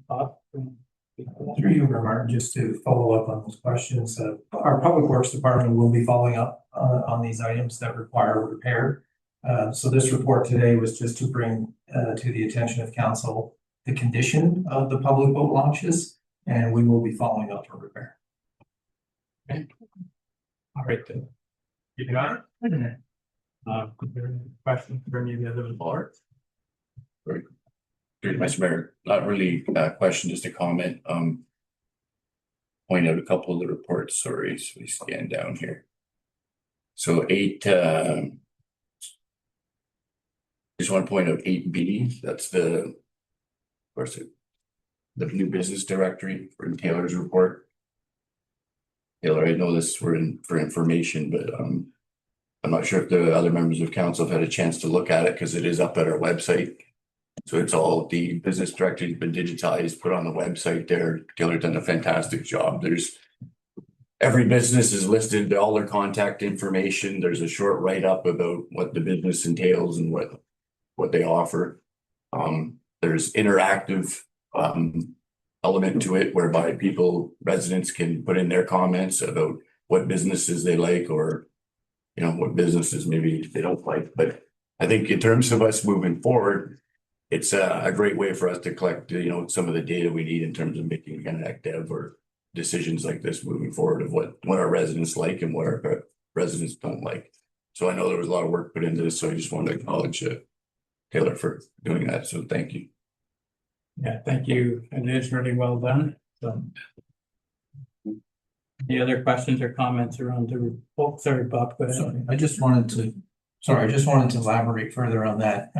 Bob? Through you, Martin, just to follow up on those questions, our Public Works Department will be following up on these items that require repair. So this report today was just to bring to the attention of council the condition of the public boat launches, and we will be following up for repair. Okay. All right then. You got it? Questions for any of the other boards? Very good, Mr. Mayor. Not really a question, just a comment. Point out a couple of the reports. Sorry, so we scan down here. So 8, just want to point out 8B. That's the course, the new business directory for Taylor's report. Taylor, I know this for information, but I'm not sure if the other members of council have had a chance to look at it because it is up at our website. So it's all the business directory has been digitized, put on the website there. Taylor done a fantastic job. Every business is listed, all their contact information. There's a short write-up about what the business entails and what they offer. There's interactive element to it whereby residents can put in their comments about what businesses they like or, you know, what businesses maybe they don't like. But I think in terms of us moving forward, it's a great way for us to collect, you know, some of the data we need in terms of making an active or decisions like this moving forward of what our residents like and what our residents don't like. So I know there was a lot of work put into this, so I just wanted to acknowledge Taylor for doing that. So thank you. Yeah, thank you. It is really well done. So. Any other questions or comments around the report? Sorry, Bob, go ahead. Sorry, I just wanted to elaborate further on that.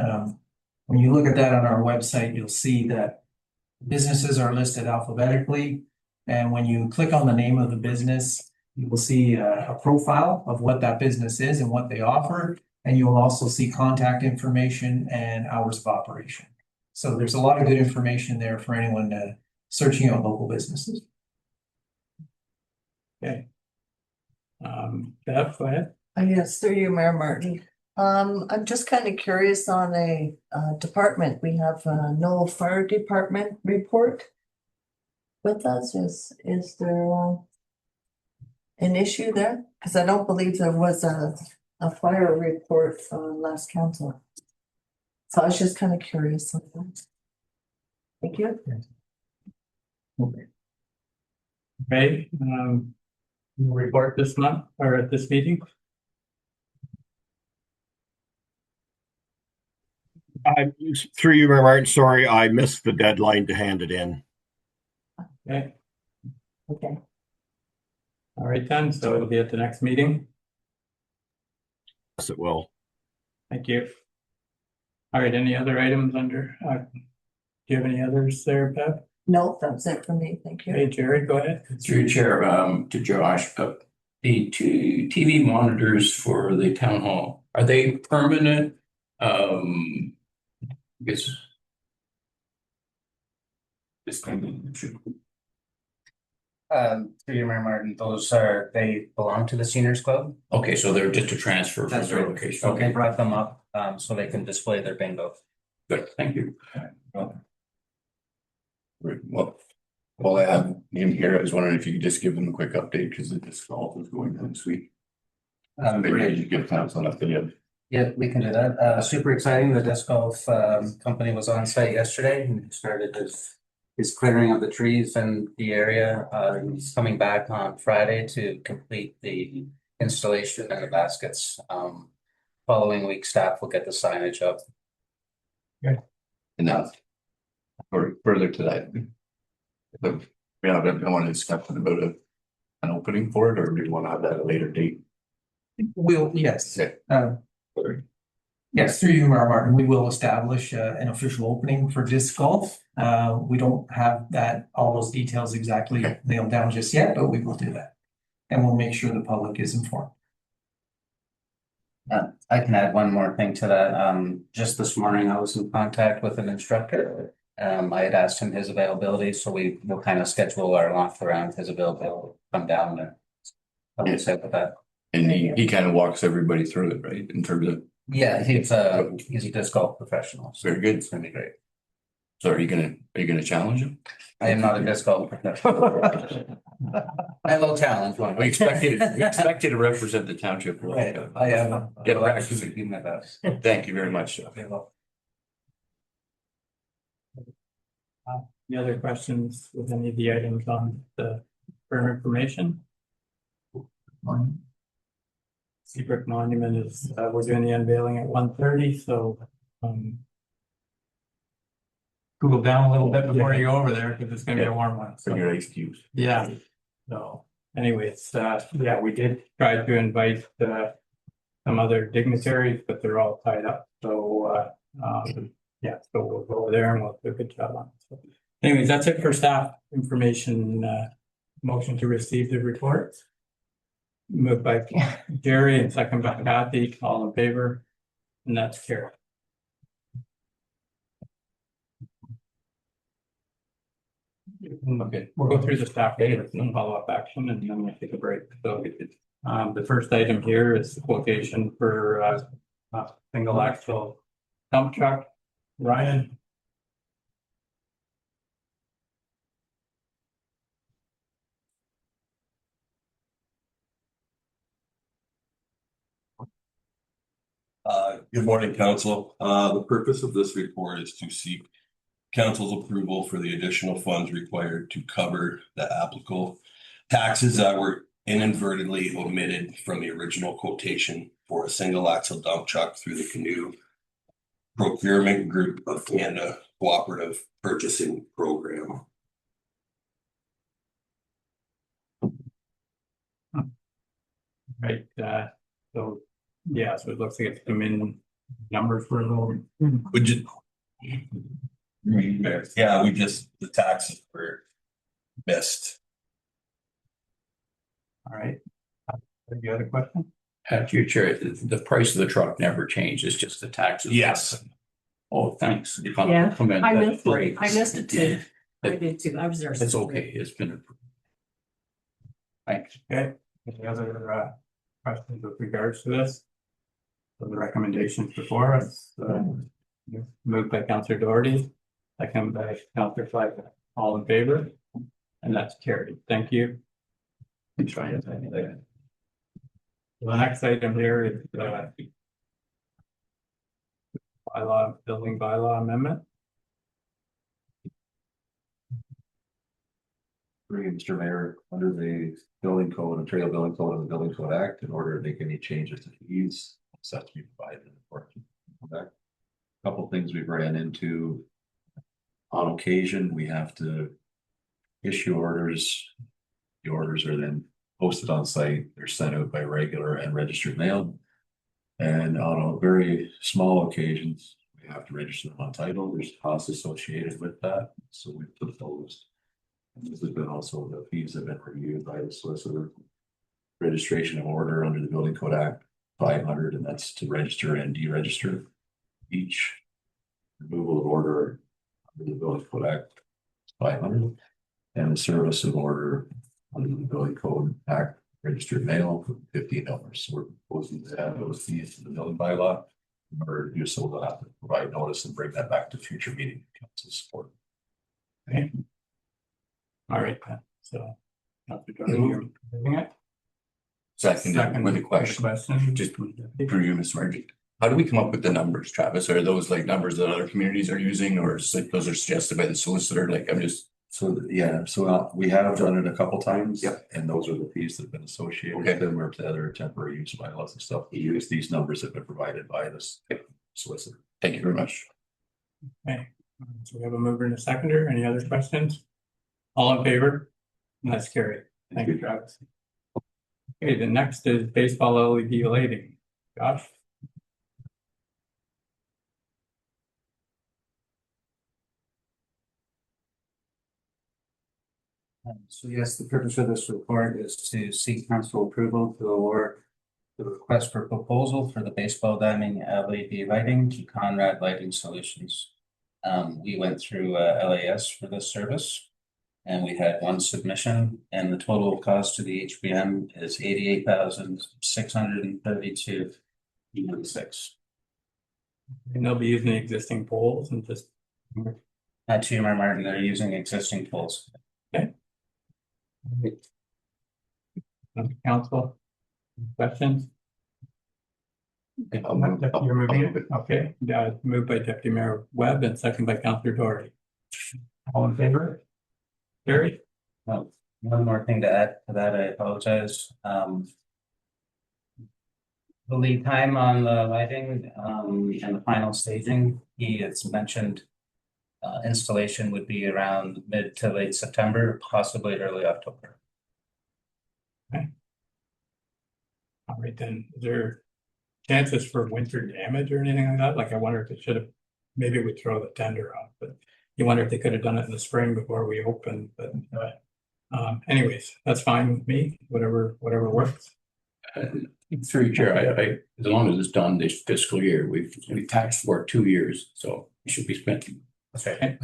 When you look at that on our website, you'll see that businesses are listed alphabetically. And when you click on the name of the business, you will see a profile of what that business is and what they offer. And you will also see contact information and hours of operation. So there's a lot of good information there for anyone searching out local businesses. Okay. Bev, go ahead. Yes, through you, Mayor Martin. I'm just kind of curious on a department. We have no fire department report with us. Is there an issue there? Because I don't believe there was a fire report from last council. So I was just kind of curious on that. Thank you. Okay, report this month or at this meeting? Through you, Mayor Martin, sorry, I missed the deadline to hand it in. Okay, Okay. all right then, so it'll be at the next meeting. Yes, it will. Thank you. All right, any other items under, do you have any others there, Bev? No, that's it for me. Thank you. Hey, Jerry, go ahead. Through Chair, to Josh, the two TV monitors for the town hall, are they permanent? I guess. This thing should. Through you, Mayor Martin, they belong to the seniors club. Okay, so they're just a transfer from That's their right. location. So they Okay, brought them up, so they can display their bingo. good, thank you. Well, while I have him here, I was wondering if you could just give them a quick update because the disc golf is going on this week. Maybe you give council an update. Yeah, we can do that. Super exciting. The disc golf company was on site yesterday and started his clearing of the trees in the area. He's coming back on Friday to complete the installation and the baskets. Following week, staff will get the signage up. And now, or further to that. I want to discuss about an opening for it, or do you want to have that at a later date? Yes. Yes, through you, Mayor Martin, we will establish an official opening for disc golf. We don't have all those details exactly nailed down just yet, but we will do that. And we'll make sure the public is informed. I can add one more thing to that. Just this morning, I was in contact with an instructor. I had asked him his availability, so we will kind of schedule our launch around his availability, come down and help us out with that. And he kind of walks everybody through it, right? In terms of. Yeah, he's a disc golf professional. So Very good. it's gonna be great. So are you gonna challenge him? I am not a disc golf professional. I have a little challenge. We expect you to represent the township. Right, I am. Get I'll practicing. actually do my best. Thank you very much. Any other questions with any of the items on the for information? Seabrook Monument is, we're doing the unveiling at 1:30, so cool down a little bit before you go over there because it's gonna be a warm one. For your ice cubes. Yeah, so anyways, yeah, we did try to invite some other dignitaries, but they're all tied up. So Yeah, so we'll go over there and we'll do a good job on it. So anyways, that's it for staff information. Motion to receive the report. Moved by Jerry and second by Kathy, all in favor, and that's carried. Okay, we'll go through the staff data, no follow-up action, and then we'll take a break. So, the first item here is the quotation for single axle dump truck. Ryan? Good morning, council. The purpose of this report is to seek council's approval for the additional funds required to cover the applicable taxes that were inadvertently omitted from the original quotation for a single axle dump truck through the Canoe Procurement Group of Canada Cooperative Purchasing Program. Right, so, yeah, so it looks like it's come in numbers for a little. Would you? Yeah, the taxes were missed. All right. Any other question? Future, the price of the truck never changed, it's just the taxes. Yes. Oh, thanks. Yeah, I missed it. Great. I missed it too. I did too. I was there. It's okay, it's been approved. Thanks. Okay, any other questions with regards to this? So the recommendations before us, moved by Councillor Doherty, second by Councillor Flegg, all in favor? And that's carried. Thank you. Thanks, Ryan. The next item here is building bylaw amendment. Mr. Mayor, under the building code and trail building code and the building code act, in order to make any changes to fees, it's have to be provided in the report. Okay. Couple things we've ran into. On occasion, we have to issue orders. The orders are then posted on site. They're sent out by regular and registered mail. And on a very small occasions, we have to register them on title. There's costs associated with that. So we put those. This has been also the fees have been reviewed by the solicitor. Registration of order under the Building Code Act, 500, and that's to register and deregister each. Removal of order under the Building Code Act, 500, and the service of order under the Building Code Act, registered mail, $15. So we're proposing to add those fees to the building bylaw. In order to do so, we'll have to provide notice and bring that back to future meeting council support. Okay. All right, so. Second With a question, just for you, Mr. Margie. How do we come up with the numbers, Travis? Are those like numbers that other communities are using, or is it, those are suggested by the solicitor? Like, I'm just. So, yeah, so we have done it a couple times. Yep. And those are the fees that have been associated Okay. with them, or to other temporary use bylaws and stuff. We use these numbers that have been provided by this solicitor. Thank you very much. Okay, so we have a mover and a seconder. Any other questions? All in favor? And that's carried. Thank you, Travis. Okay, the next is baseball LED lighting. Josh? So yes, the purpose of this report is to seek council approval to award the request for proposal for the baseball diamond LED lighting to Conrad Lighting Solutions. We went through LAS for this service, and we had one submission, and the total cost to the HBM is $88,632.96. And they'll be using existing poles and just. At TMR Martin, they're using existing poles. Council, questions? I'll move- You're moving I'll move it? Okay, moved by Deputy Mayor Webb and second by Councillor Doherty. All in favor? Carried? One more thing to add to that, I apologize. The lead time on the lighting and the final staging, he has mentioned installation would be around mid to late September, possibly early October. All right, then, is there chances for winter damage or anything like that? Like, I wonder if it should have maybe we throw the tender off, but you wonder if they could have done it in the spring before we opened, but anyways, that's fine with me, whatever works. Through your chair, I, as long as it's done this fiscal year, we've taxed for 2 years, so it should be spent. Okay.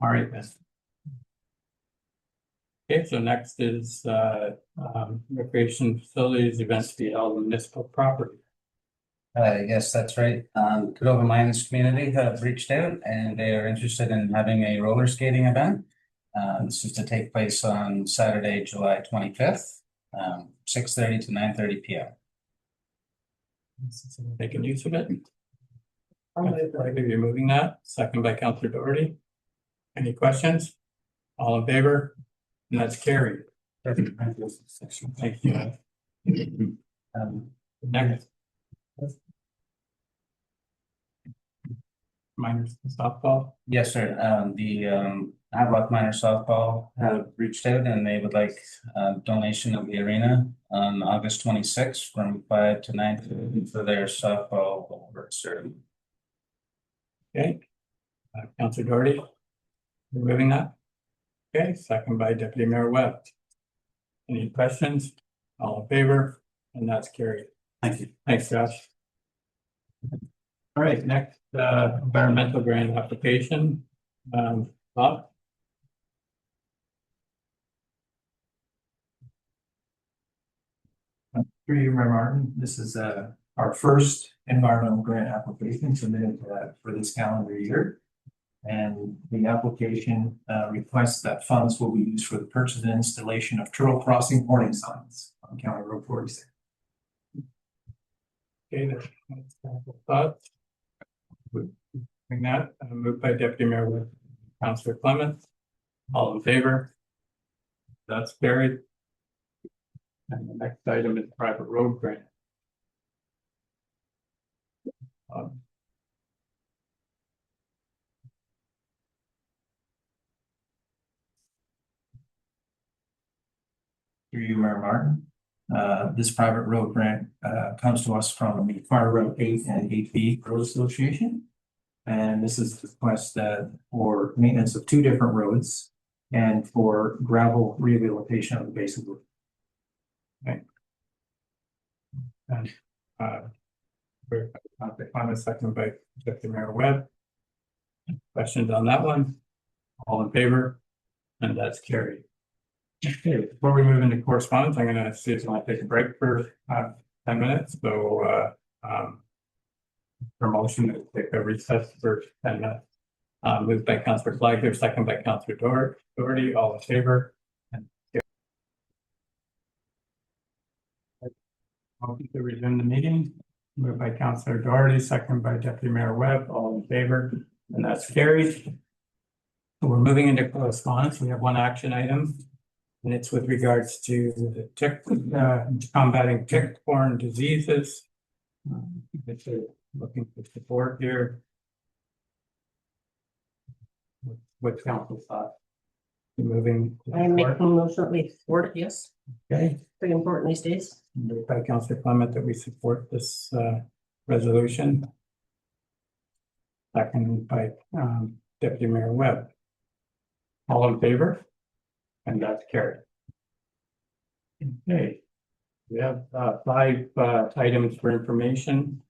All right, then. Okay, so next is recreation facilities, events to be held on municipal property. Yes, that's right. Cordova Mines community have reached out and they are interested in having a roller skating event. This is to take place on Saturday, July 25th, 6:30 to 9:30 p.m. Making use of it. You're moving that, second by Councillor Doherty. Any questions? All in favor? And that's carried. Thank you. Next. Minors softball. Yes, sir. The Havelock Minor Softball have reached out and they would like donation of the arena on August 26th from 5 to 9 for their softball anniversary. Okay. Councillor Doherty, you're moving that? Okay, second by Deputy Mayor Webb. Any questions? All in favor? And that's carried. Thank you. Thanks, Josh. All right, next, environmental grant application. Bob? Through you, Mayor Martin, this is our first environmental grant application submitted for this calendar year. And the application requests that funds will be used for the purchase and installation of turtle crossing warning signs on County Road 46. Okay, that's thoughts. Bring that, moved by Deputy Mayor Webb, Councillor Clement. All in favor? That's carried. And the next item is private road grant. Through you, Mayor Martin. This private road grant comes to us from the Fire Road 8 and 8B Road Association. And this is the request for maintenance of 2 different roads and for gravel rehabilitation of the base of the road. Okay. And on a second by Deputy Mayor Webb. Questions on that one? All in favor? And that's carried. Okay, before we move into correspondence, I'm gonna see if I want to take a break for 10 minutes. So promotion to take a recess for 10 minutes. Moved by Councillor Flagler, second by Councillor Doherty, all in favor? Motion to resume the meeting. Moved by Councillor Doherty, second by Deputy Mayor Webb, all in favor, and that's carried. So we're moving into correspondence. We have one action item, and it's with regards to the tick, combating tick-borne diseases. Looking for support here. What's council's thought? Moving. I make a motion that we support it, yes. Okay. Pretty important these days. Moved by Councillor Clement that we support this resolution. Second by Deputy Mayor Webb. All in favor? And that's carried. Okay. We have 5 items for information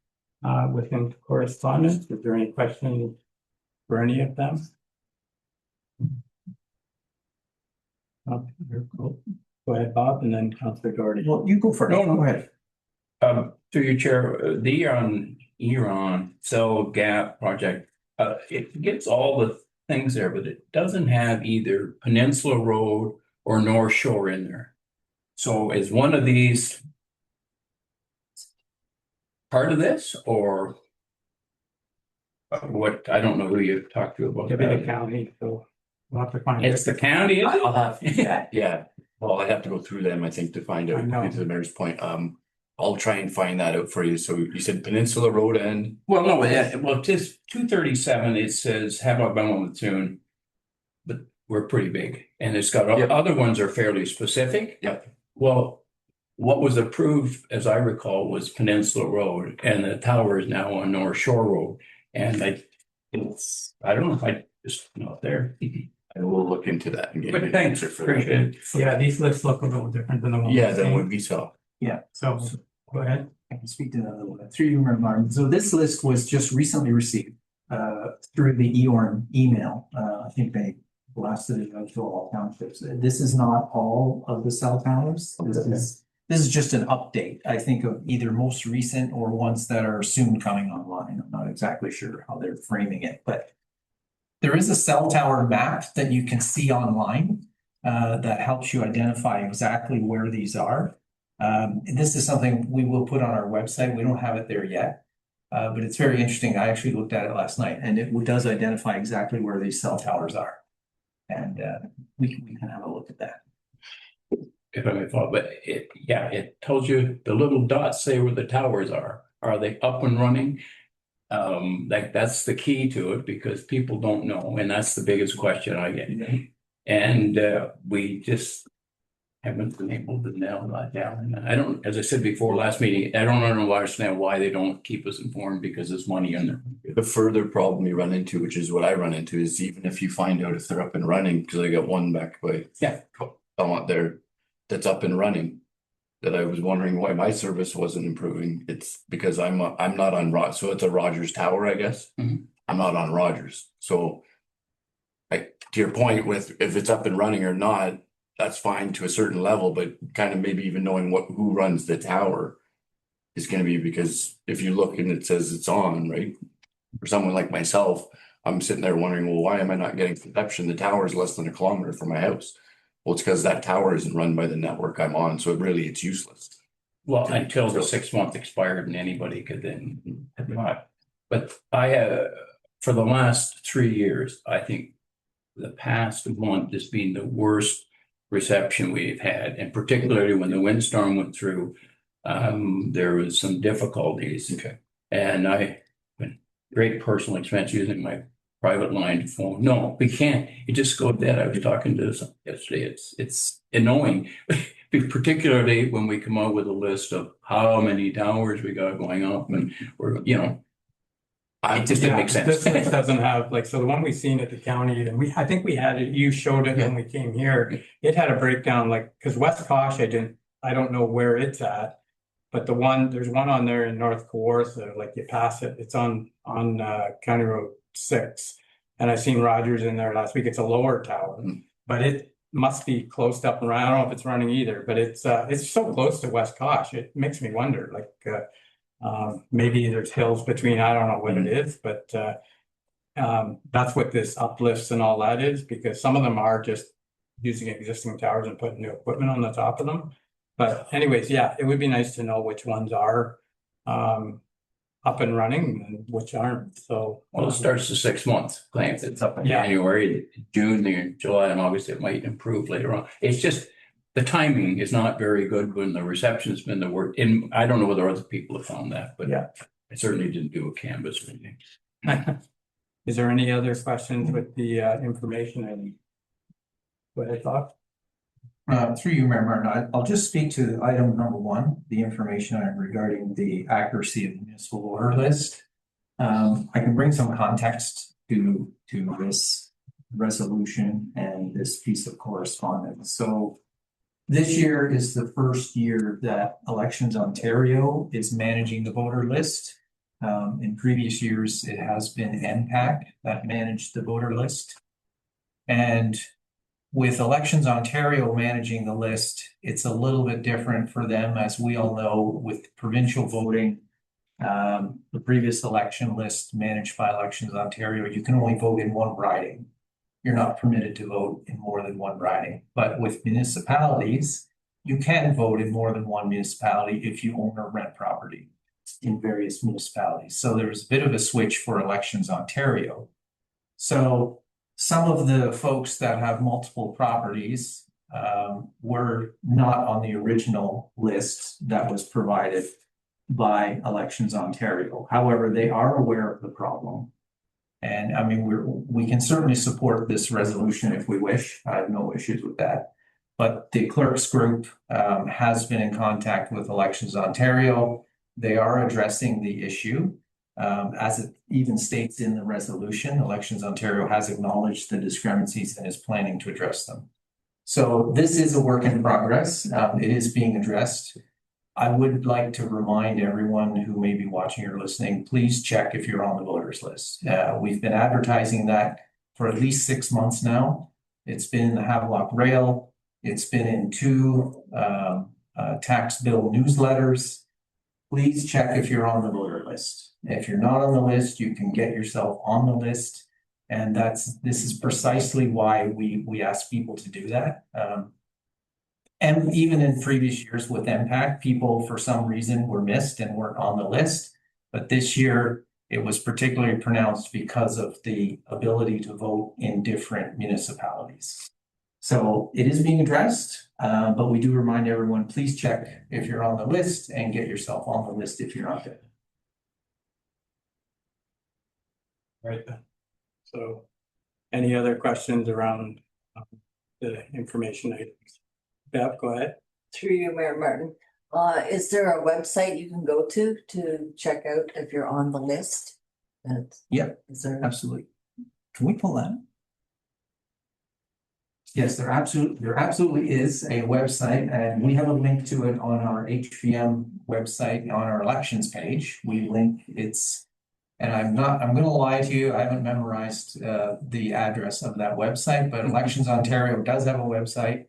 within correspondence. Is there any questions for any of them? Go ahead, Bob, and then Councillor Doherty. Well, you go first. No, go ahead. Through your chair, the Iran cell gap project, it gets all the things there, but it doesn't have either Peninsula Road or North Shore in there. So is one of these part of this or what? I don't know who you've talked to about Maybe the that. county, so we'll have to find. It's the county, is it? I'll have, yeah, well, I have to go through them, I think, to find I know. out, to the mayor's point, I'll try and find that out for you, so you said Peninsula Road and, Well, no, well, it is 237, it says Havelock-Belmont-Methuen, but we're pretty big, and it's got, Yep. other ones are fairly specific. Yep. Well, what was approved, as I recall, was Peninsula Road, and the tower is now on North Shore Road. And I don't know if I just not there. I will look into that and get But an thanks, answer for that. appreciate it. Yeah, these lists look a little different than the ones. Yeah, we've that seen. would be so. Yeah, So, go ahead. I can speak to that a little bit through you, Mayor Martin. So this list was just recently received through the EORM email. I think they blasted it out to all townships. This is not all of the cell towers. This is just an update, I think, of either most recent or ones that are soon coming online. I'm not exactly sure how they're framing it, but there is a cell tower map that you can see online that helps you identify exactly where these are. This is something we will put on our website. We don't have it there yet. But it's very interesting. I actually looked at it last night and it does identify exactly where these cell towers are. And we can have a look at that. If I may follow, but it tells you the little dots say where the towers are. Are they up and running? Like that's the key to it because people don't know, and that's the biggest question I get. And we just haven't been able to nail that down. And I don't, as I said before last meeting, I don't understand why they don't keep us informed because there's money in there. The further problem you run into, which is what I run into, is even if you find out if they're up and running, because I got one back by Belmont there that's up and running. That I was wondering why my service wasn't improving. It's because I'm not on so it's a Rogers tower, I guess. Mhm. I'm not on Rogers, so. To your point, with if it's up and running or not, that's fine to a certain level, but kind of maybe even knowing who runs the tower is going to be, because if you look and it says it's on, right? For someone like myself, I'm sitting there wondering, well, why am I not getting reception? The tower is less than a kilometer from my house. Well, it's because that tower isn't run by the network I'm on, so it's useless. Well, until the 6 month expired and anybody could then apply. But for the last 3 years, I think the past month has been the worst reception we've had, and particularly when the windstorm went through, there was some difficulties. Okay. And great personal expense using my private line to phone. No, we can't. It just goes dead. I was talking to someone yesterday. It's annoying, particularly when we come out with a list of how many towers we got going up, and we're it just didn't make sense. This list doesn't have, like, so the one we seen at the county, and I think we had it, you showed it when we came here. It had a breakdown, like, because West Kosh, I don't know where it's at. But there's one on there in North Kawartha, like you pass it, it's on County Road 6. And I seen Rogers in there last week. It's a lower tower, but it must be close up and running. I don't know if it's running either, but it's so close to West Kosh. It makes me wonder, like, maybe there's hills between, I don't know what it is, but that's what this uplifts and all that is, because some of them are just using existing towers and putting new equipment on the top of them. But anyways, yeah, it would be nice to know which ones are up and running and which aren't. So well, it starts the 6 months claims. It's up in January, June, July, and obviously it might improve later on. It's just the timing is not very good when the reception's been the work. And I don't know whether other people have found that, but I certainly didn't do a canvas or anything. Is there any other questions with the information and what I thought? Through you, Mayor Martin, I'll just speak to item number 1, the information regarding the accuracy of the municipal order list. I can bring some context to this resolution and this piece of correspondence. So this year is the first year that Elections Ontario is managing the voter list. In previous years, it has been NPAC that managed the voter list. And with Elections Ontario managing the list, it's a little bit different for them. As we all know, with provincial voting, the previous election list managed by Elections Ontario, you can only vote in one riding. You're not permitted to vote in more than one riding. But with municipalities, you can vote in more than one municipality if you own or rent property in various municipalities. So there's a bit of a switch for Elections Ontario. So some of the folks that have multiple properties were not on the original list that was provided by Elections Ontario. However, they are aware of the problem. And I mean, we can certainly support this resolution if we wish. I have no issues with that. But the clerks group has been in contact with Elections Ontario. They are addressing the issue. As it even states in the resolution, Elections Ontario has acknowledged the discrepancies and is planning to address them. So this is a work in progress. It is being addressed. I would like to remind everyone who may be watching or listening, please check if you're on the voters list. We've been advertising that for at least 6 months now. It's been in the Havelock Rail. It's been in 2 tax bill newsletters. Please check if you're on the voter list. If you're not on the list, you can get yourself on the list. And this is precisely why we ask people to do that. And even in previous years with MPAC, people for some reason were missed and weren't on the list. But this year it was particularly pronounced because of the ability to vote in different municipalities. So it is being addressed, but we do remind everyone, please check if you're on the list and get yourself on the list if you're not there. Right then. So any other questions around the information items? Bev, go ahead. Through you, Mayor Martin. Is there a website you can go to check out if you're on the list? Yep, Is there? absolutely. Can we pull that? Yes, there absolutely is a website, and we have a link to it on our HVM website on our elections page. We link and I'm gonna lie to you, I haven't memorized the address of that website, but Elections Ontario does have a website.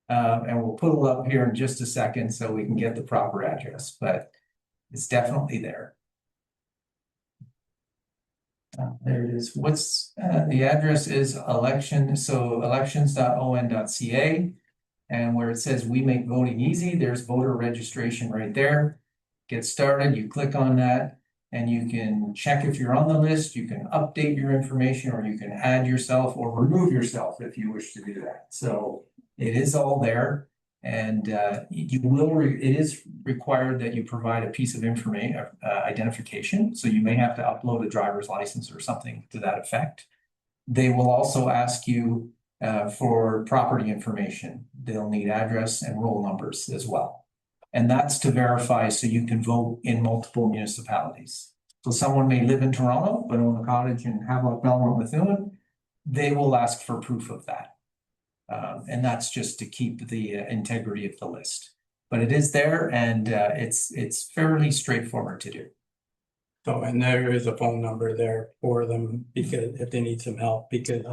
And we'll put it up here in just a second so we can get the proper address, but it's definitely there. There it is. What's the address is elections.on.ca. And where it says we make voting easy, there's voter registration right there. Get started, you click on that and you can check if you're on the list, you can update your information, or you can add yourself or remove yourself if you wish to do that. So it is all there, and it is required that you provide a piece of information, identification. So you may have to upload a driver's license or something to that effect. They will also ask you for property information. They'll need address and roll numbers as well. And that's to verify so you can vote in multiple municipalities. So someone may live in Toronto, but own a cottage in Havelock-Belmont-Methuen. They will ask for proof of that. And that's just to keep the integrity of the list. But it is there, and it's fairly straightforward to do. So, and there is a phone number there for them because if they need some help, because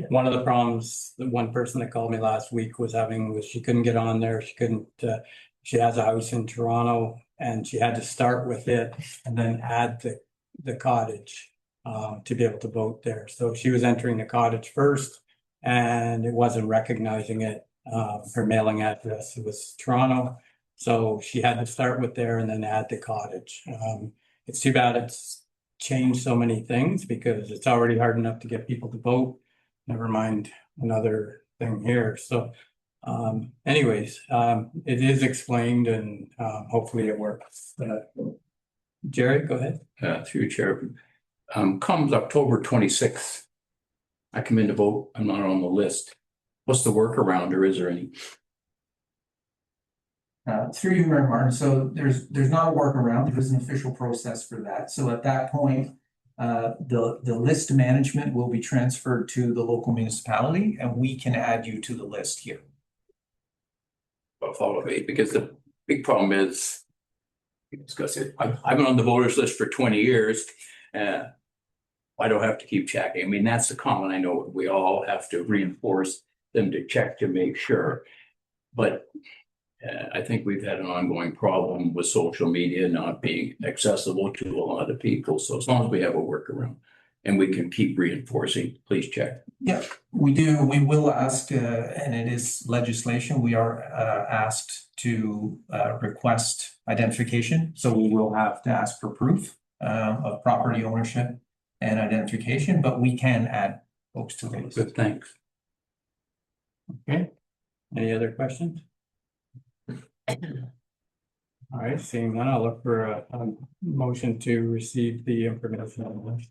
one of the problems, the one person that called me last week was she couldn't get on there. She couldn't, she has a house in Toronto and she had to start with it and then add the cottage to be able to vote there. So she was entering the cottage first and it wasn't recognizing it. Her mailing address was Toronto. So she had to start with there and then add the cottage. It's too bad it's changed so many things because it's already hard enough to get people to vote. Never mind another thing here. So anyways, it is explained and hopefully it works. Jerry, go ahead. Through Chair. Comes October 26th. I come in to vote. I'm not on the list. What's the workaround, or is there any? Through you, Mayor Martin. So there's not a workaround. There is an official process for that. So at that point, the list management will be transferred to the local municipality, and we can add you to the list here. I'll follow me, because the big problem is, we discussed it. I've been on the voters list for 20 years. I don't have to keep checking. I mean, that's the common. I know we all have to reinforce them to check to make sure. But I think we've had an ongoing problem with social media not being accessible to a lot of people. So as long as we have a workaround and we can keep reinforcing, please check. Yeah, we do. We will ask, and it is legislation. We are asked to request identification. So we will have to ask for proof of property ownership and identification, but we can add folks to the list. Good, thanks. Okay. Any other questions? All right, seeing none, I'll look for a motion to receive the information.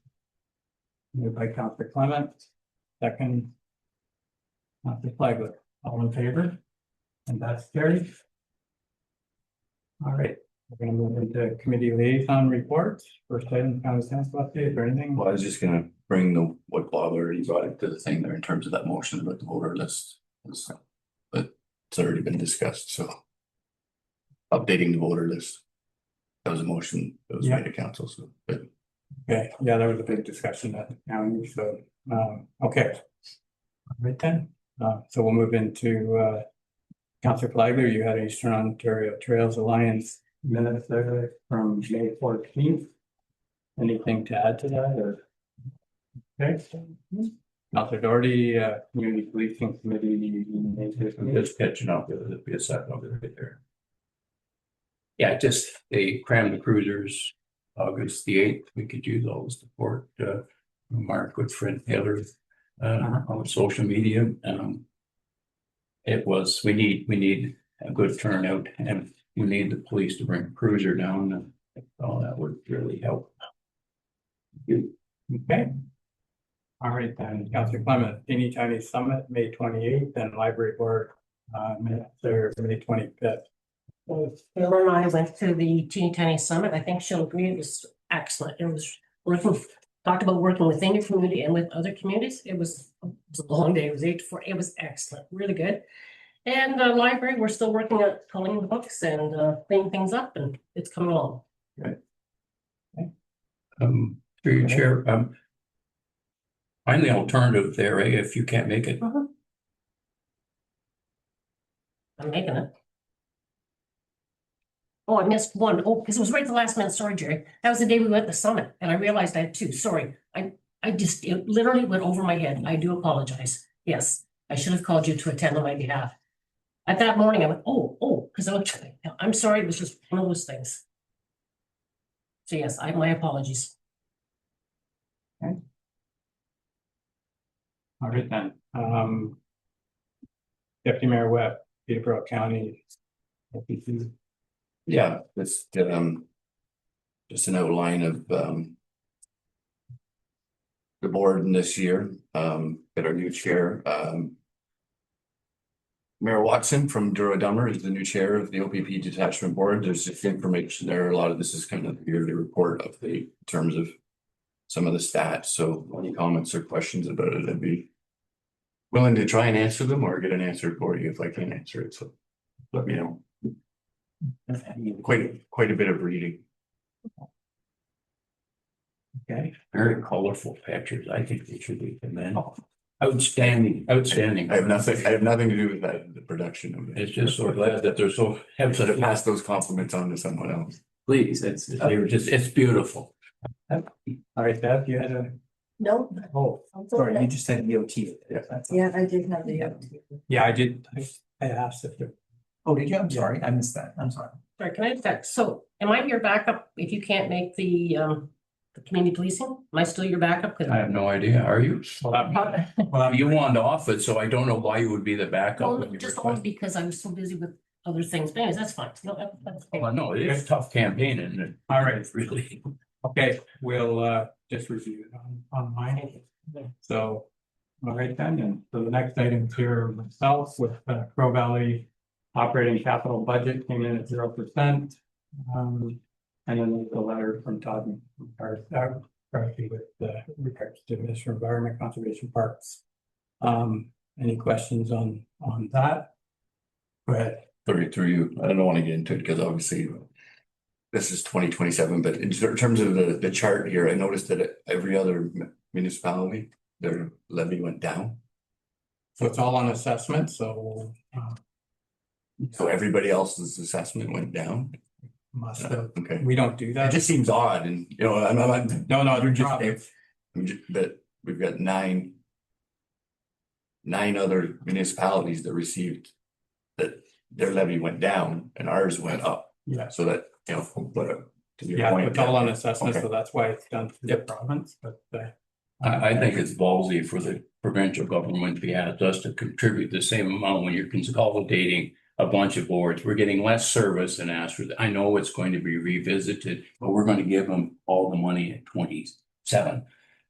Moved by Councilor Clement, second, Councilor Flagler. All in favor? And that's carried. All right, We're gonna move into committee liaison reports. First item, county council update or anything? Well, I was just gonna bring what Bob already brought it to the thing there in terms of that motion about the voter list. But it's already been discussed, so. Updating the voter list. That was a motion that was made to council, so, but Okay, yeah, that was a big discussion at the county, so, okay. All right then, so we'll move into, Councilor Flagler, you had Eastern Ontario Trails Alliance minutes there from May 14th. Anything to add to that or? Okay. Councilor Doherty, Community Policing Committee. I'm just catching up, there'll be a second over right there. Yeah, just they crammed the cruisers August the 8th. We could use all the support, from our good friend Taylor, on social media. It was, we need a good turnout and we need the police to bring a cruiser down and all that would really help. Okay. All right then, Councilor Clement, Teeny Tiny Summit, May 28th, and Library Board, minutes there, May 25th. Taylor and I went to the Teeny Tiny Summit. I think she'll agree it was excellent. It was working, talked about working within your community and with other communities. It was a long day. It was 8 to 4. It was excellent, really good. And the library, we're still working at culling the books and cleaning things up, and it's coming along. Through your chair, find the alternative there, if you can't make it. I'm making it. Oh, I missed one. Oh, because it was right at the last minute. Sorry, Jerry. That was the day we went to the summit, and I realized I had two. Sorry. I just, it literally went over my head. I do apologize. Yes, I should have called you to attend on my behalf. At that morning, I went, because I'm sorry. It was just one of those things. So yes, my apologies. Okay. All right then, Deputy Mayor Webb, Peterborough County. yeah, that's just an outline of the board in this year, got our new chair, Mayor Watson from Duro-Dummer is the new chair of the OPP Detachment Board. There's just information there. A lot of this is kind of the yearly report of in terms of some of the stats. So any comments or questions about it, I'd be willing to try and answer them or get an answer for you if I can't answer it. So let me know. Quite a bit of reading. Okay. Very colorful pictures. I think they should be commended. Outstanding. I have nothing to do with that, the production of it. It's just so glad that they're so. I should have passed those compliments on to someone else. Please, it's beautiful. All right, Deb, you had a, No. oh, Sorry, you just said DOT. Yeah, I did have the. Yeah, I did, I asked if there. Oh, did you? I'm sorry. I missed that. I'm sorry. Sorry, can I just ask, so am I your backup if you can't make the community policing? Am I still your backup? I have no idea. Are you? Well, You wanted off it, so I don't know why you would be the backup. Well, when you just request. only because I was so busy with other things. But anyways, that's fine. No, that's okay. Well, no, it's a tough campaign and all right, really. okay, we'll just review it on mine. So, all right then, and so the next item here myself with Crow Valley operating capital budget came in at 0%. And then there's a letter from Todd with regards to Minister of Environment, Conservation Parks. Any questions on that? Go ahead. Through you, I don't want to get into it because obviously this is 2027, but in terms of the chart here, I noticed that every other municipality, their levy went down. So it's all on assessment, so everybody else's assessment went down. must have, Okay. we don't do It that. just seems odd and, you know, No, you're just, but we've got nine other municipalities that received that their levy went down and ours went up. yeah, So that, you know, to your yeah, point, it's all on assessment, okay. so that's why it's done through the province, but I think it's ballsy for the provincial government to be asked us to contribute the same amount when you're consolidating a bunch of boards. We're getting less service and asked for. I know it's going to be revisited, but we're going to give them all the money at 27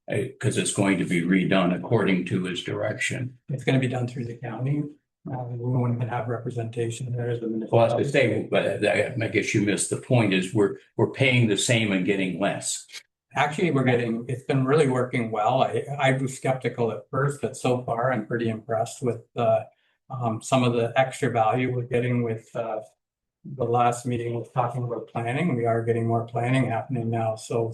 because it's going to be redone according to his direction. it's gonna be done through the county. We wouldn't have representation there as a Well, as I municipality. say, but I guess you missed the point is we're paying the same and getting less. Actually, it's been really working well. I was skeptical at first, but so far I'm pretty impressed with some of the extra value we're getting with the last meeting was talking about planning. We are getting more planning happening now. So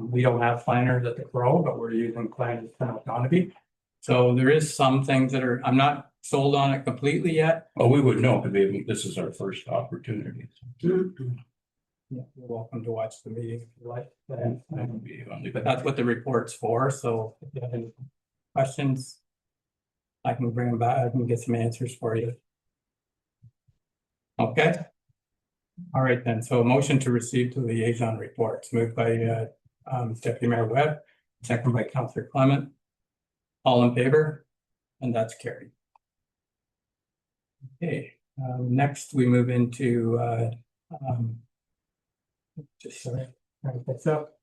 we don't have planners at the Crow, but we're using planners from Otonabee. So there is some things that I'm not sold on it completely yet. Well, we would know because this is our first opportunity. Yeah, you're welcome to watch the meeting if you like. But But that's what the report's for. So if you have any questions, I can bring them back. I can get some answers for you. Okay. All right then. So a motion to receive the liaison reports moved by Deputy Mayor Webb, second by Councillor Clement. All in favor? And that's carried. Okay. Next we move into just sorry, what's up?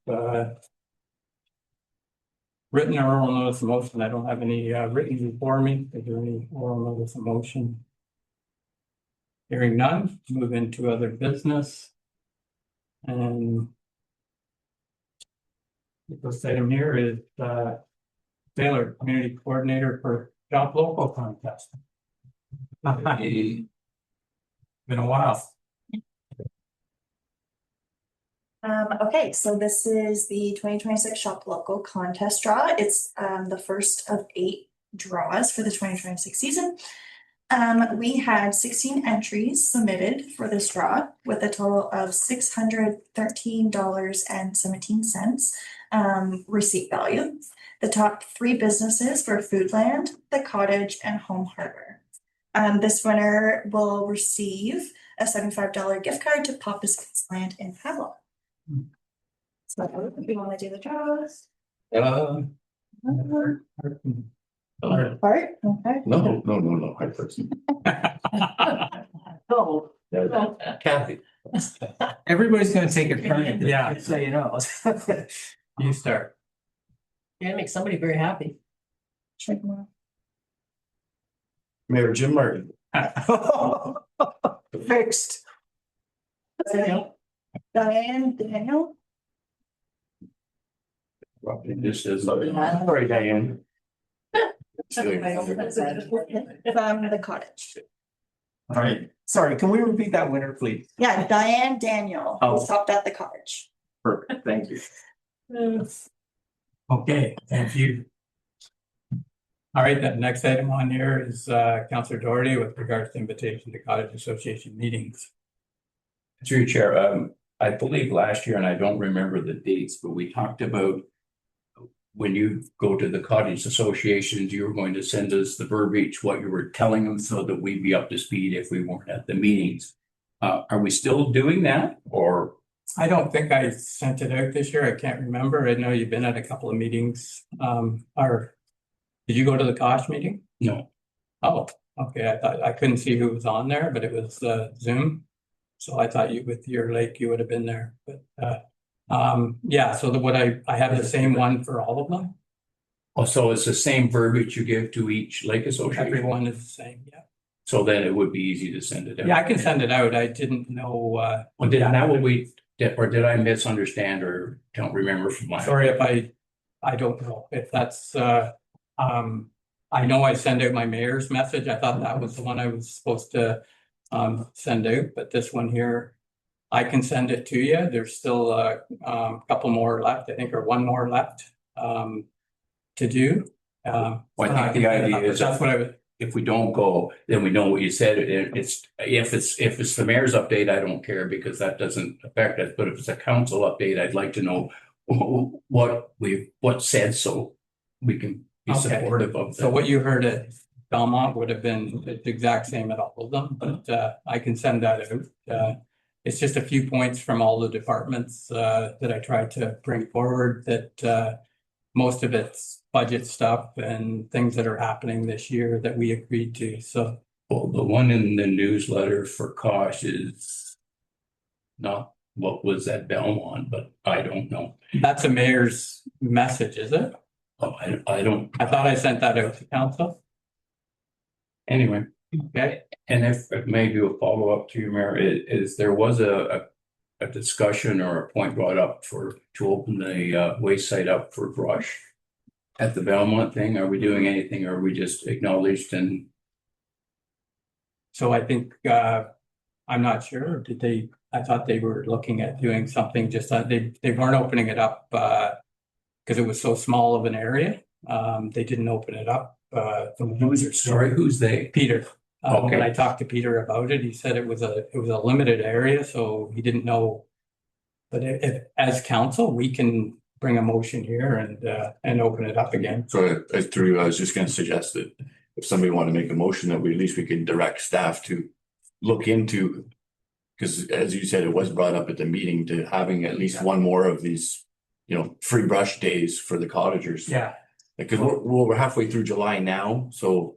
Written or oral notice of motion. I don't have any written before me. Is there any oral notice of motion? Hearing none, move into other business. And the first item here is Taylor, Community Coordinator for Job Local Contest. Been a while. Okay, so this is the 2026 Shop Local contest draw. It's the first of 8 draws for the 2026 season. We had 16 entries submitted for this draw with a total of $613.17 receipt value. The top 3 businesses were Foodland, The Cottage, and Home Harbor. This winner will receive a $75 gift card to Papa's Land in Havelock. So if you want to do the draws. Part? Okay. No, I person. Oh, Kathy. Everybody's gonna take a turn. Yeah. So you know. You start. yeah, it makes somebody very happy. Check more. Mayor Jim Martin. Fixed. Diane Daniel This is. Sorry, Diane. from The Cottage. All right, sorry, can we repeat that winner, please? Yeah, Diane Daniel, Oh. who stopped at The Cottage. Perfect, thank you. Okay, thank you. All right, that next item on here is Councillor Doherty with regards to invitation to Cottage Association meetings. Through Chair, I believe last year, and I don't remember the dates, but we talked about when you go to the cottage associations, you were going to send us the verbiage, what you were telling them so that we'd be up to speed if we weren't at the meetings. Are we still doing that or? I don't think I sent it out this year. I can't remember. I know you've been at a couple of meetings. Or did you go to the Kosh meeting? No. Oh, okay. I thought I couldn't see who was on there, but it was Zoom. So I thought you with your lake, you would have been there, but yeah, so I have the same one for all of them. Oh, so it's the same verbiage you give to each lake association? Everyone is the same, yeah. So then it would be easy to send it out. Yeah, I can send it out. I didn't know. Well, did I misunderstand or don't remember from my? Sorry if I don't know if that's I know I send out my mayor's message. I thought that was the one I was supposed to send out, but this one here, I can send it to you. There's still a couple more left, I think, or one more left to do. Well, I think the idea is that's what I was. If we don't go, then we know what you said. It's if it's the mayor's update, I don't care because that doesn't affect us. But if it's a council update, I'd like to know what said so we can be supportive of that. So what you heard at Belmont would have been the exact same at all of them, but I can send that out. It's just a few points from all the departments that I tried to bring forward that most of it's budget stuff and things that are happening this year that we agreed to. So well, the one in the newsletter for Kosh is not what was at Belmont, but I don't know. That's a mayor's message, is it? Oh, I don't. I thought I sent that out to council. Anyway, Okay, And if maybe a follow-up to you, Mayor, is there was a discussion or a point brought up to open the waste site up for brush at the Belmont thing? Are we doing anything, or are we just acknowledged and so I think, I'm not sure, I thought they were looking at doing something, just, they weren't opening it up, because it was so small of an area. They didn't open it up, who's they? Peter. When Okay. I talked to Peter about it, he said it was a limited area, so he didn't know. But if, as council, we can bring a motion here and open it up again. So I was just gonna suggest that if somebody wanted to make a motion that we, at least we could direct staff to look into. Because as you said, it was brought up at the meeting to having at least one more of these, free brush days for the cottagers. Yeah. Because we're halfway through July now, so.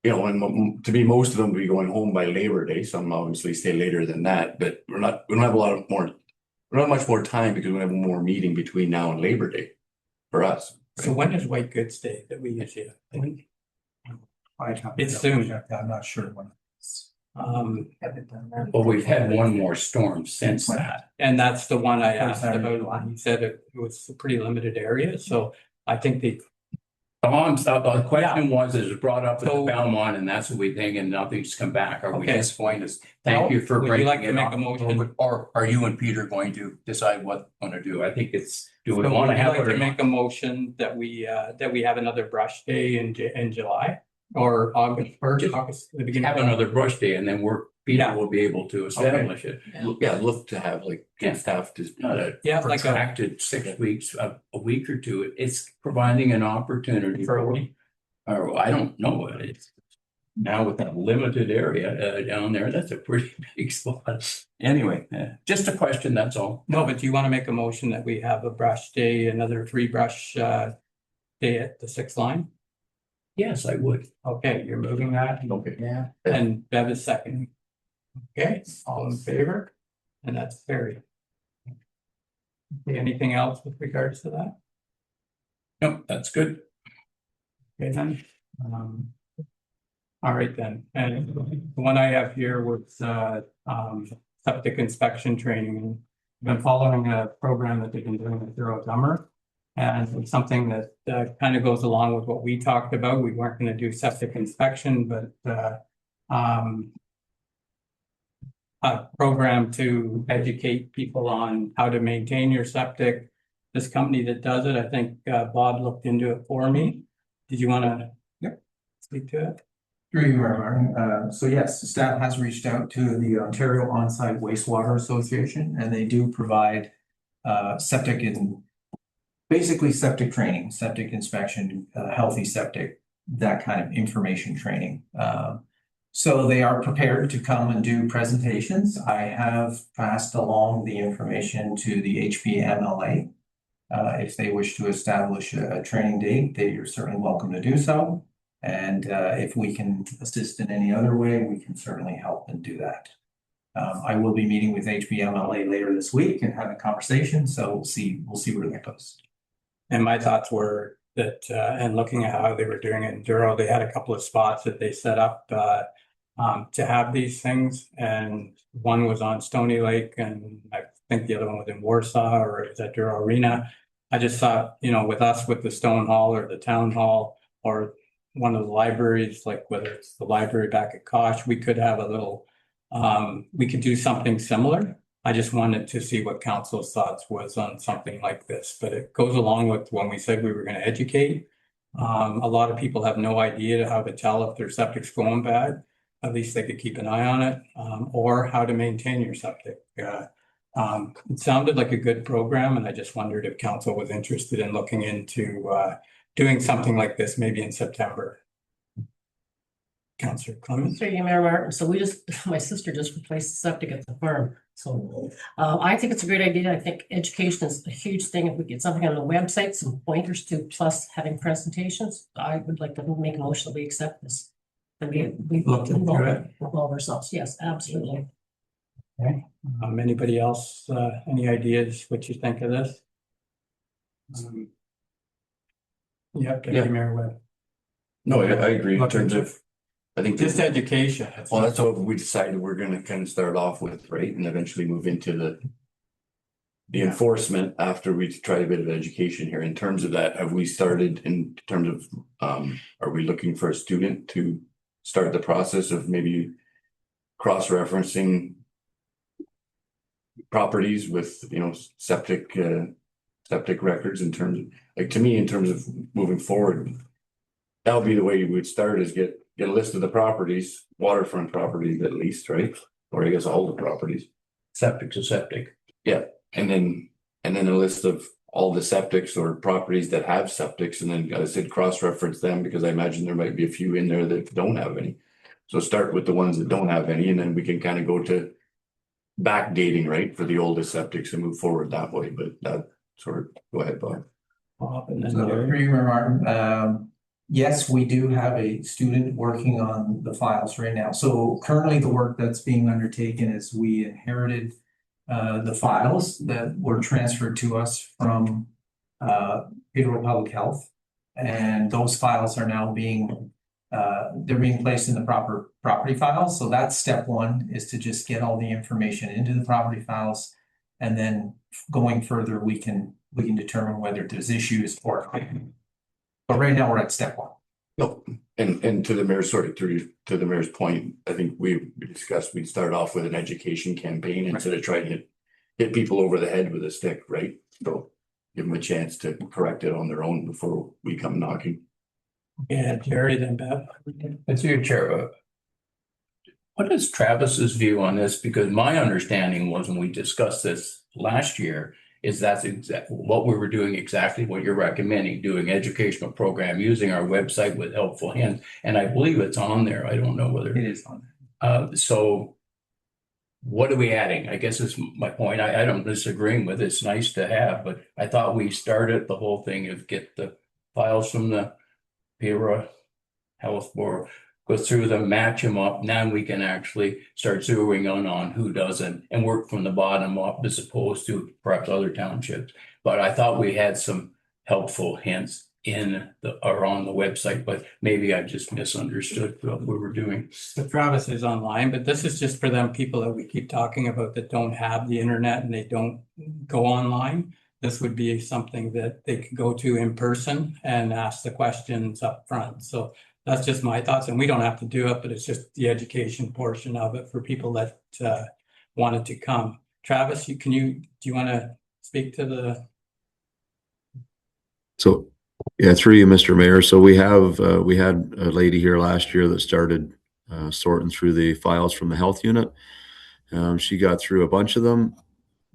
And to me, most of them will be going home by Labor Day. Some obviously stay later than that, but we don't have we don't have much more time because we have one more meeting between now and Labor Day for us. So when is White Goods Day that we usually have? It's soon. I'm not sure when. Well, we've had one more storm since that. And that's the one I asked about. He said it was a pretty limited area, so I think The question was, is brought up at the Belmont, and that's what we think, and nothing's come back. Are we Okay. disappointed? Thank you for Would you breaking like to it make off. a motion? Or are you and Peter going to decide what we want to do? I think it's, do we So want would to you have like it or to not? make a motion that we have another brush day in July or August, the beginning? Have another brush day, and then Peter Yeah. will be able to establish it. Yeah, look to have staff to. Not a Yeah, like a- protracted 6 weeks, a week or two. It's providing an opportunity For a week. or I don't know, it's now with that limited area down there, that's a pretty big spot. Anyway, just a question, that's all. No, but do you want to make a motion that we have a brush day, another free brush day at the 6th line? Yes, I would. Okay, you're moving that. Okay. Yeah. And Bev is seconding. Okay, all in favor? And that's carried. Okay, anything else with regards to that? Nope, that's good. Okay, then. All right then, and the one I have here was septic inspection training. I've been following a program that they've been doing at Zero Dummer. And it's something that kind of goes along with what we talked about. We weren't going to do septic inspection, but a program to educate people on how to maintain your septic. This company that does it, I think Bob looked into it for me. Did you want to speak to it? Through you, Mayor Martin. So yes, staff has reached out to the Ontario On-Site Wastewater Association, and they do provide septic and basically septic training, septic inspection, healthy septic, that kind of information training. So they are prepared to come and do presentations. I have passed along the information to the HPMLA. If they wish to establish a training date, they are certainly welcome to do so. And if we can assist in any other way, we can certainly help and do that. I will be meeting with HPMLA later this week and having a conversation, so we'll see where that goes. And my thoughts were that, and looking at how they were doing it in Duro, they had a couple of spots that they set up to have these things. And one was on Stony Lake, and I think the other one was in Warsaw, or it was at Duro Arena. I just thought, with us, with the Stone Hall or the Town Hall, or one of the libraries, like whether it's the library back at Kosh, we could have a little, we could do something similar. I just wanted to see what council's thoughts was on something like this, but it goes along with when we said we were going to educate. A lot of people have no idea how to tell if their septic's going bad. At least they could keep an eye on it, or how to maintain your septic. It sounded like a good program, and I just wondered if council was interested in looking into doing something like this, maybe in September. Councillor Clemens. Through you, Mayor Martin. So my sister just replaced the septic at the farm. So I think it's a great idea. I think education is a huge thing. If we get something on the website, some pointers to, plus having presentations, I would like to make a motion that we accept this. And we Look into it. involve ourselves. Yes, absolutely. Okay. Anybody else, any ideas what you think of this? Deputy Mayor Webb. No, I agree in terms of I think Just education. well, that's what we decided we're gonna kind of start off with, right? And eventually move into the enforcement after we try a bit of education here. In terms of that, have we started in terms of, are we looking for a student to start the process of maybe cross-referencing properties with, septic records in terms of, like, to me, in terms of moving forward, that would be the way you would start, is get a list of the properties, waterfront properties at least, right? Or I guess all the properties. Septic to septic. Yeah, and then a list of all the septics or properties that have septics, and then I said cross-reference them because I imagine there might be a few in there that don't have any. So start with the ones that don't have any, and then we can kind of go to backdating, right, for the oldest septics and move forward that way. But that sort of, go ahead, Bob. And then So, Jerry. through you, Martin, yes, we do have a student working on the files right now. So currently the work that's being undertaken is we inherited the files that were transferred to us from Federal Public Health. And those files are now being they're being placed in the proper property files. So that's step one, is to just get all the information into the property files. And then going further, we can determine whether there's issues or not. But right now we're at step one. No, and to the mayor's, to the mayor's point, I think we discussed we'd start off with an education campaign instead of trying to hit people over the head with a stick, right? So give them a chance to correct it on their own before we come knocking. Yeah, Jerry, then Bev. It's your chair. What is Travis's view on this? Because my understanding was, when we discussed this last year, is that's exactly what we were doing, exactly what you're recommending, doing educational program, using our website with helpful hints. And I believe it's on there. I don't know whether It is on there. So what are we adding? I guess is my point. I don't disagree with it. It's nice to have, but I thought we started the whole thing of get the files from the PERA Health Board, go through them, match them up. Now we can actually start zeroing on who doesn't and work from the bottom up, as opposed to perhaps other townships. But I thought we had some helpful hints or on the website, but maybe I just misunderstood what we were doing. So Travis is online, but this is just for them people that we keep talking about that don't have the internet and they don't go online. This would be something that they could go to in person and ask the questions up front. So that's just my thoughts, and we don't have to do it, but it's just the education portion of it for people that wanted to come. Travis, do you want to speak to the? So, yeah, through you, Mr. Mayor. So we had a lady here last year that started sorting through the files from the health unit. She got through a bunch of them.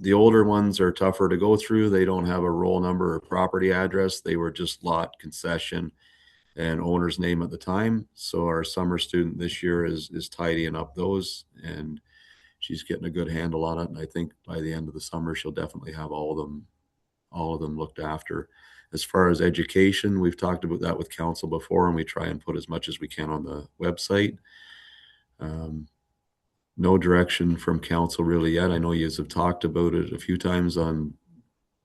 The older ones are tougher to go through. They don't have a roll number or property address. They were just lot, concession, and owner's name at the time. So our summer student this year is tidying up those, and she's getting a good handle on it. And I think by the end of the summer, she'll definitely have all of them looked after. As far as education, we've talked about that with council before, and we try and put as much as we can on the website. No direction from council really yet. I know you have talked about it a few times on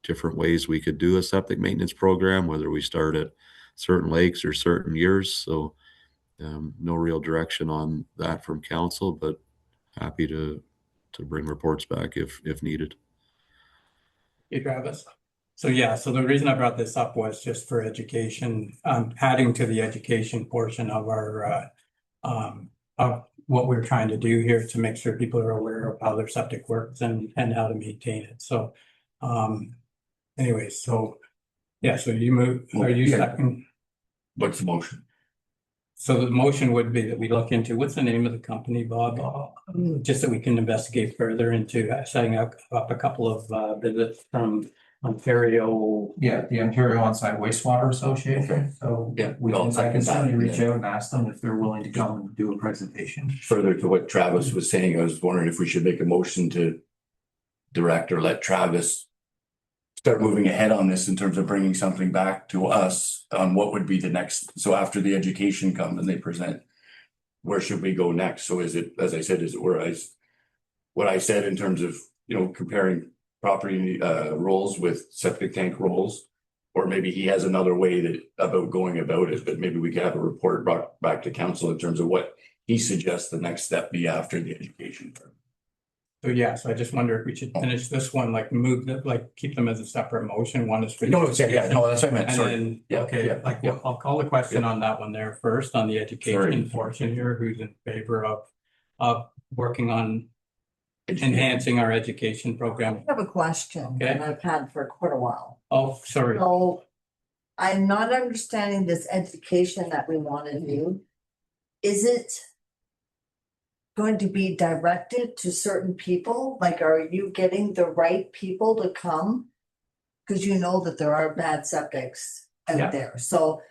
different ways we could do a septic maintenance program, whether we start at certain lakes or certain years. So no real direction on that from council, but happy to bring reports back if needed. Hey, Travis. So yeah, so the reason I brought this up was just for education, adding to the education portion of our of what we're trying to do here to make sure people are aware of how their septic works and how to maintain it. So anyway, so yeah, so you move, are you second? What's the motion? So the motion would be that we look into, what's the name of the company, Bob? Just so we can investigate further into setting up a couple of visits from Ontario. Yeah, the Ontario On-Site Wastewater Association. Okay. So Yeah, I can certainly reach yeah. out and ask them if they're willing to come and do a presentation. Further to what Travis was saying, I was wondering if we should make a motion to direct or let Travis start moving ahead on this in terms of bringing something back to us on what would be the next. So after the education comes and they present, where should we go next? So is it, as I said, is it what I said in terms of, comparing property rolls with septic tank rolls, or maybe he has another way about going about it, but maybe we could have a report brought back to council in terms of what he suggests the next step be after the education. So yeah, so I just wonder if we should finish this one, like move that, like keep them as a separate motion. One is. No, that's what I meant, And sorry. then, Yeah, okay, yeah, like, yeah. I'll call the question on that one there first, on the education Sorry. portion here, who's in favor of working on enhancing our education program. I have a question that I've had for quite a while. Oh, sorry. So I'm not understanding this education that we want to do. Is it going to be directed to certain people? Like, are you getting the right people to come? Because you know that there are bad septics Yeah. out there. So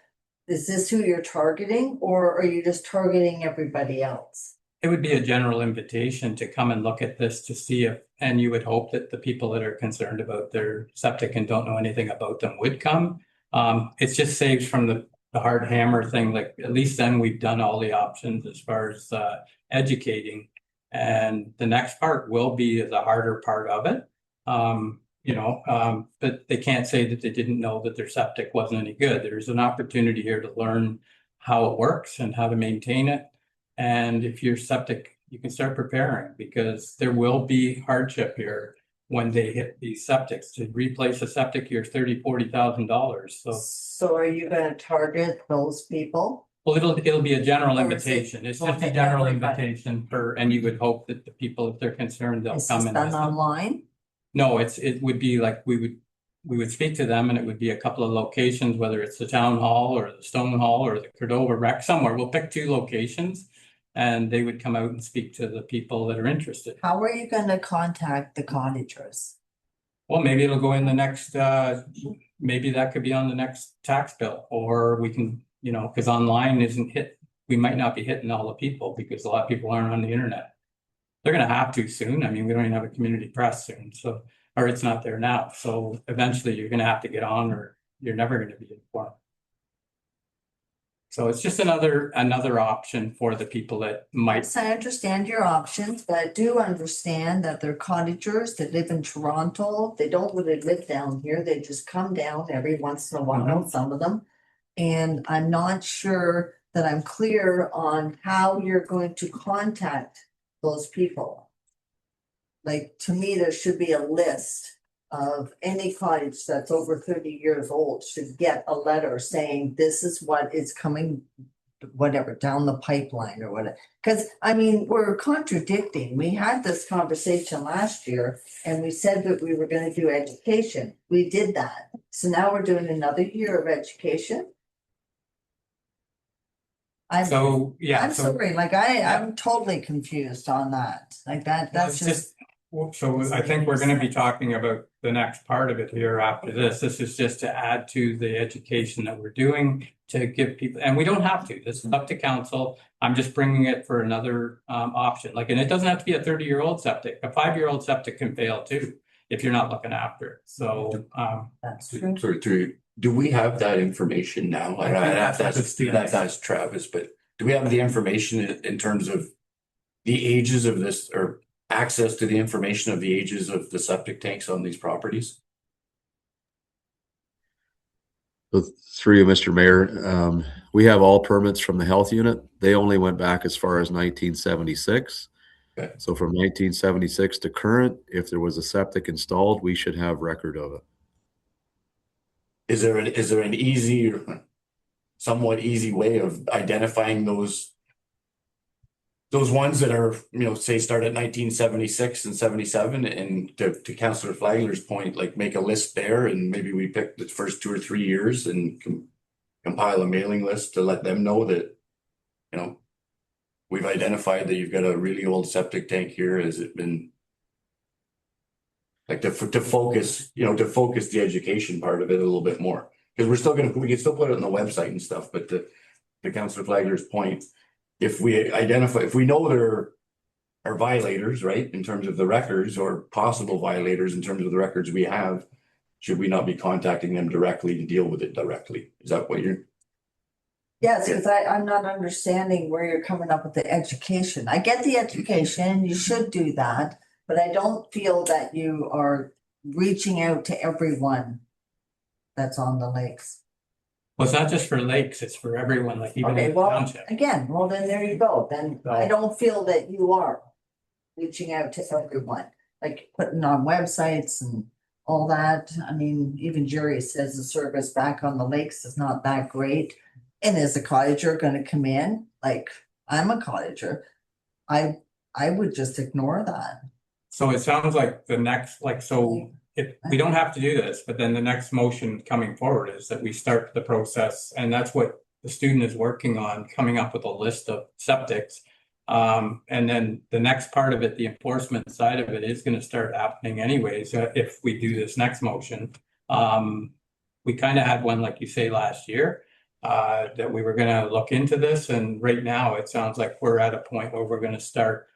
is this who you're targeting, or are you just targeting everybody else? It would be a general invitation to come and look at this to see if, and you would hope that the people that are concerned about their septic and don't know anything about them would come. It just saves from the hard hammer thing, like at least then we've done all the options as far as educating. And the next part will be the harder part of it. But they can't say that they didn't know that their septic wasn't any good. There's an opportunity here to learn how it works and how to maintain it. And if you're septic, you can start preparing, because there will be hardship here when they hit these septics. To replace a septic here is $30,000-$40,000. So are you gonna target those people? Well, it'll be a general Or is it invitation. It's going just a to general everybody? invitation and you would hope that the people, if they're concerned, they'll Is come this and done listen. online? No, it would be like we would speak to them, and it would be a couple of locations, whether it's the town hall or the Stone Hall or the Cordova Rec, somewhere. We'll pick 2 locations, and they would come out and speak to the people that are interested. How are you gonna contact the cottagers? Well, maybe it'll go in the next, maybe that could be on the next tax bill, or we can, because online isn't hit. We might not be hitting all the people because a lot of people aren't on the internet. They're gonna have to soon. I mean, we don't even have a community press soon, or it's not there now. So eventually you're gonna have to get on, or you're never gonna be informed. So it's just another option for the people that might. Yes, I understand your options, but I do understand that they're cottagers that live in Toronto. They don't really live down here. They just come down every once in a while, some of them. And I'm not sure that I'm clear on how you're going to contact those people. Like, to me, there should be a list of any cottage that's over 30 years old should get a letter saying this is what is coming, whatever, down the pipeline or whatever. Because I mean, we're contradicting. We had this conversation last year and we said that we were going to do education. We did that. So now we're doing another year of education. I'm sorry, like I'm totally confused on that. Like that's just. So I think we're gonna be talking about the next part of it here after this. This is just to add to the education that we're doing to give people, and we don't have to. This is up to council. I'm just bringing it for another option. Like, and it doesn't have to be a 30-year-old septic. A 5-year-old septic can fail too if you're not looking after it. So That's true. Sorry, do we have that information now? I have to ask Travis, but do we have the information in terms of the ages of this, or access to the information of the ages of the septic tanks on these properties? Through you, Mr. Mayor, we have all permits from the health unit. They only went back as far as 1976. Okay. So from 1976 to current, if there was a septic installed, we should have record of it. Is there an easy or somewhat easy way of identifying those ones that are, say start at 1976 and 77, and to Councillor Flagler's point, like make a list there, and maybe we pick the first 2 or 3 years and compile a mailing list to let them know that, we've identified that you've got a really old septic tank here. Has it been like to focus the education part of it a little bit more? Because we can still put it on the website and stuff, but to Councillor Flagler's point, if we know there are violators, right, in terms of the records, or possible violators in terms of the records we have, should we not be contacting them directly to deal with it directly? Is that what you're? Yes, because I'm not understanding where you're coming up with the education. I get the education, you should do that, but I don't feel that you are reaching out to everyone that's on the lakes? Well, it's not just for lakes, it's for everyone, like even Okay, in the well, township. again, well, then there you go. Then I don't feel that you are reaching out to everyone, like putting on websites and all that. I mean, even Jerry says the service back on the lakes is not that great. And is a cottager gonna come in? Like, I'm a cottager. I would just ignore that. So it sounds like the next, like, so if we don't have to do this, but then the next motion coming forward is that we start the process, and that's what the student is working on, coming up with a list of septics. And then the next part of it, the enforcement side of it, is going to start happening anyways, if we do this next motion. We kind of had one, like you say, last year, that we were going to look into this, and right now it sounds like we're at a point where we're going to start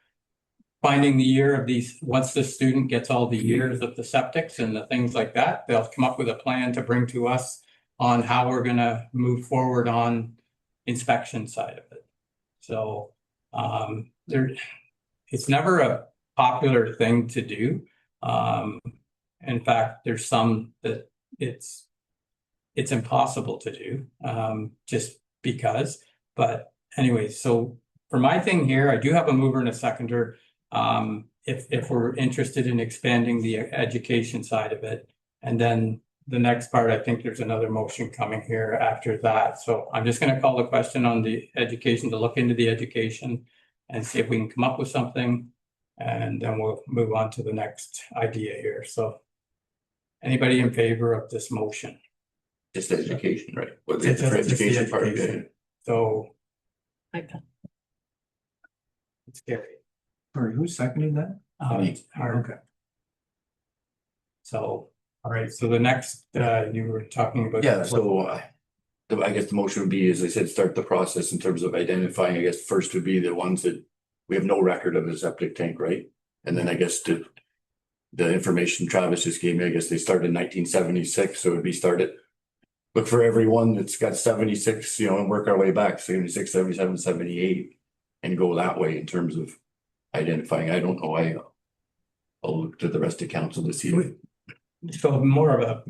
finding the year of these. Once the student gets all the years of the septics and the things like that, they'll come up with a plan to bring to us on how we're gonna move forward on inspection side of it. So it's never a popular thing to do. In fact, there's some that it's impossible to do, just because. But anyway, so for my thing here, I do have a mover and a seconder. If we're interested in expanding the education side of it. And then the next part, I think there's another motion coming here after that. So I'm just going to call the question on the education, to look into the education and see if we can come up with something. And then we'll move on to the next idea here. So anybody in favor of this motion? Just education, right? What's It's the just the education part? education. So it's scary. Sorry, who's seconding that? Okay. So, all right, so the next, you were talking about. Yeah, so I guess the motion would be, as I said, start the process in terms of identifying. I guess first would be the ones that we have no record of a septic tank, right? And then I guess the information Travis just gave me, I guess they started in 1976, so it would be started. Look for everyone that's got 76, and work our way back, 76, 77, 78, and go that way in terms of identifying. I don't know. I'll look to the rest of council to see. So more of a,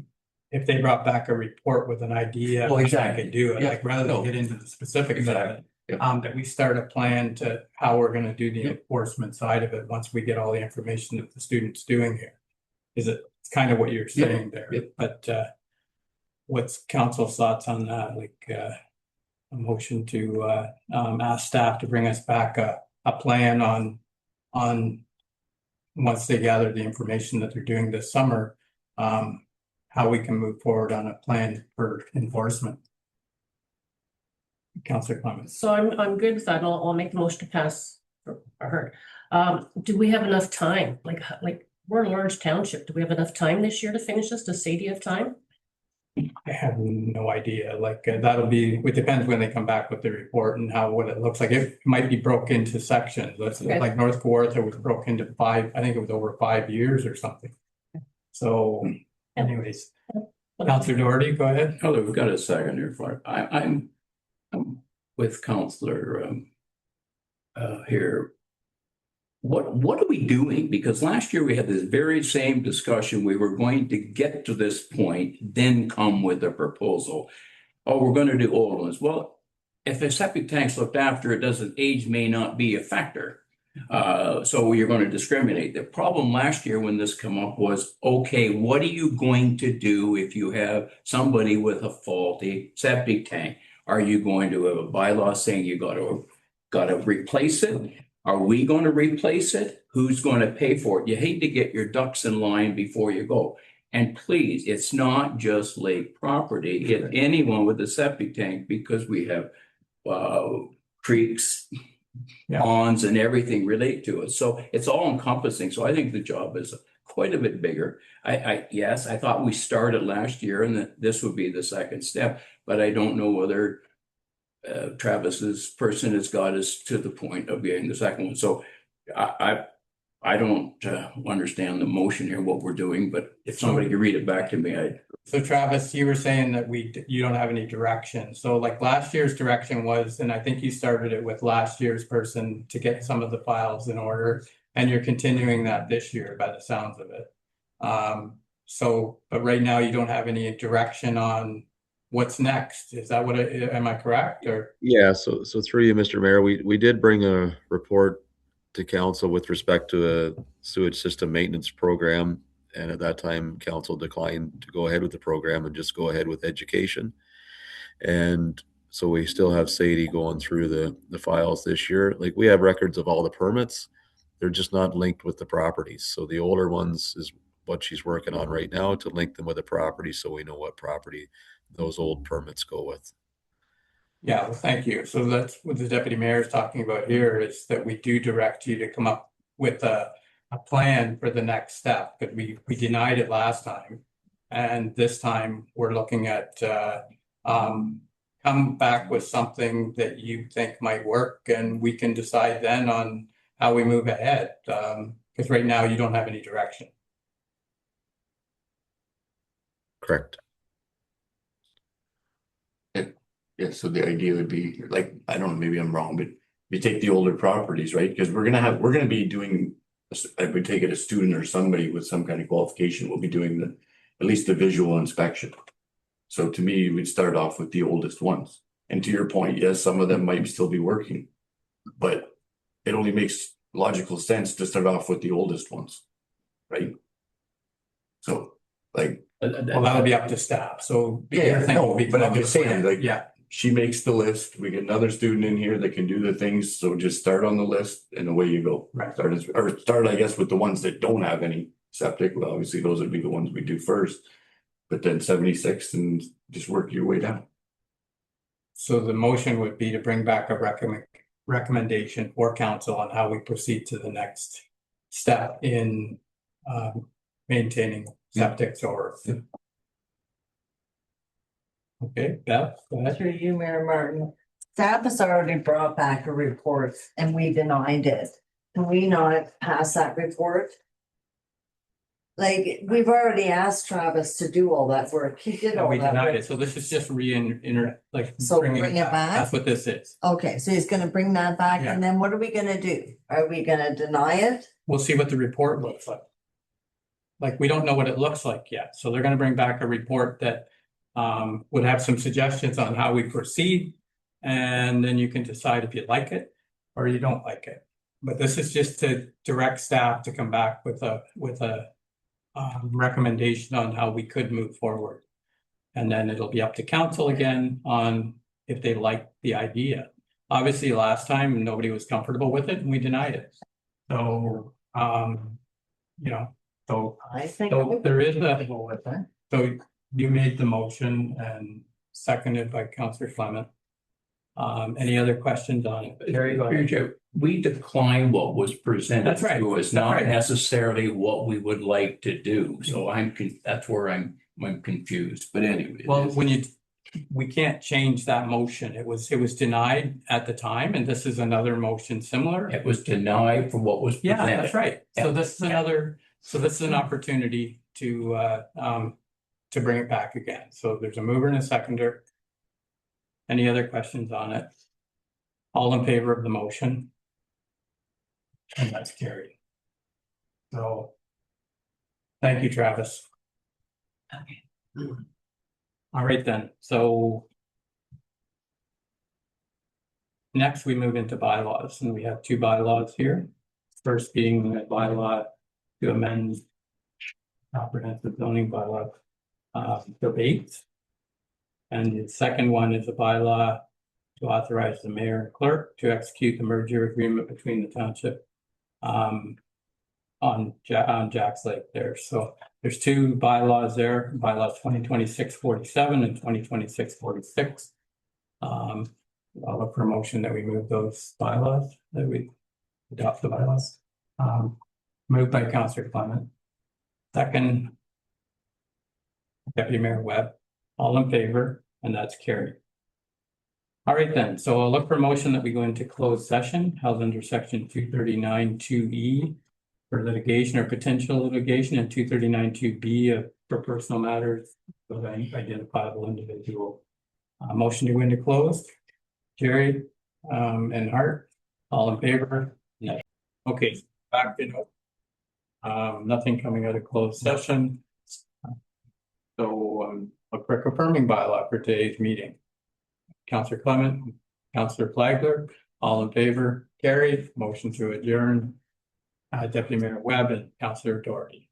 if they brought back a report with an idea. Well, exactly. I could do it, Yeah. like rather than get into the specifics of it. Yeah. That we start a plan to how we're gonna do the enforcement side of it once we get all the information that the student's doing here. Is it, it's kind of what you're saying there, but what's council's thoughts on that? Like a motion to ask staff to bring us back a plan on once they gather the information that they're doing this summer, how we can move forward on a plan for enforcement. Councilor Clements. So I'm good with that. I'll make the motion to pass for her. Do we have enough time? Like we're a large township. Do we have enough time this year to finish this? Does Sadie have time? I have no idea. Like that'll be, it depends when they come back with the report and what it looks like. It might be broke into sections. Let's like North Kawartha was broke into 5, I think it was over 5 years or something. So anyways, Councilor Doherty, go ahead. Hello, we've got a second here for it. I'm with Councilor here. What are we doing? Because last year we had this very same discussion. We were going to get to this point, then come with a proposal. Oh, we're going to do old ones. Well, if a septic tank's looked after, it doesn't, age may not be a factor. So you're going to discriminate. The problem last year when this came up was, okay, what are you going to do if you have somebody with a faulty septic tank? Are you going to have a bylaw saying you got to replace it? Are we going to replace it? Who's going to pay for it? You hate to get your ducks in line before you go. And please, it's not just lake property. It's anyone with a septic tank, because we have creeks, ponds, and everything relate to it. So it's all encompassing. So I think the job is quite a bit bigger. Yes, I thought we started last year and that this would be the second step, but I don't know whether Travis's person has got us to the point of getting the second one. So I don't understand the motion here, what we're doing, but if somebody could read it back to me, So Travis, you were saying that you don't have any direction. So like last year's direction was, and I think you started it with last year's person to get some of the files in order, and you're continuing that this year by the sounds of it. So, but right now you don't have any direction on what's next. Is that am I correct or? Yeah, so through you, Mr. Mayor, we did bring a report to council with respect to a sewage system maintenance program. And at that time, council declined to go ahead with the program and just go ahead with education. And so we still have Sadie going through the files this year. Like, we have records of all the permits. They're just not linked with the properties. So the older ones is what she's working on right now, to link them with the property so we know what property those old permits go with. Yeah, well, thank you. So that's what the deputy mayor is talking about here, is that we do direct you to come up with a plan for the next step, but we denied it last time. And this time we're looking at come back with something that you think might work, and we can decide then on how we move ahead. Because right now you don't have any direction. Correct. Yeah, so the idea would be, like, I don't know, maybe I'm wrong, but you take the older properties, right? Because we're gonna be doing, I would take it a student or somebody with some kind of qualification will be doing at least the visual inspection. So to me, we'd start off with the oldest ones. And to your point, yes, some of them might still be working, but it only makes logical sense to start off with the oldest ones, right? So, like, Well, that'll be up to staff. So yeah, no, but I'm just saying, like, yeah. She makes the list. We get another student in here that can do the things. So just start on the list and away you go. Right. Start, I guess, with the ones that don't have any septic. Well, obviously those would be the ones we do first. But then 76 and just work your way down. So the motion would be to bring back a recommendation for council on how we proceed to the next step in maintaining septics or. Okay, Beth, go ahead. Through you, Mayor Martin. Staff has already brought back a report and we denied it. Can we not pass that report? Like, we've already asked Travis to do all that work. He did all We that denied work. it, so this is just like. So bringing bring it back? That's what this is. Okay, so he's gonna bring that back, Yeah. and then what are we gonna do? Are we gonna deny it? We'll see what the report looks like. Like, we don't know what it looks like yet, so they're gonna bring back a report that would have some suggestions on how we proceed. And then you can decide if you like it or you don't like it. But this is just to direct staff to come back with a recommendation on how we could move forward. And then it'll be up to council again on if they like the idea. Obviously, last time nobody was comfortable with it and we denied it. So, you know, so I think. So there is a- comfortable with it. so you made the motion and seconded by Councillor Clement. Any other questions on it? Jerry, we decline what was presented That's right. to us, That's not right. necessarily what we would like to do. So that's where I'm confused, but anyway. Well, we can't change that motion. It was denied at the time, and this is another motion similar. It was denied for what was Yeah, presented. that's right. So this is an opportunity to bring it back again. So there's a mover and a seconder. Any other questions on it? All in favor of the motion? And that's carried. So, thank you, Travis. Okay. All right then, so next we move into bylaws, and we have two bylaws here. First being the bylaw to amend comprehensive zoning bylaw debate. And the second one is a bylaw to authorize the mayor and clerk to execute the merger agreement between the township on Jack's Lake there. So there's two bylaws there, bylaws 2026-47 and 2026-46. I'll look for a motion that we move those bylaws, that we adopt the bylaws. Moved by Councillor Clement. Second, Deputy Mayor Webb. All in favor, and that's carried. All right then, so I'll look for a motion that we go into closed session held under section 239(2)(e) for litigation or potential litigation, and 239(2)(b) for personal matters of any identifiable individual. Motion to go into closed. Jerry and Hart, all in favor? Yeah. Okay, back to nothing coming out of closed session. So a quick affirming bylaw for today's meeting. Counselor Clement, Counselor Flagler, all in favor, carried, motion to adjourn. Deputy Mayor Webb and Counselor Doherty.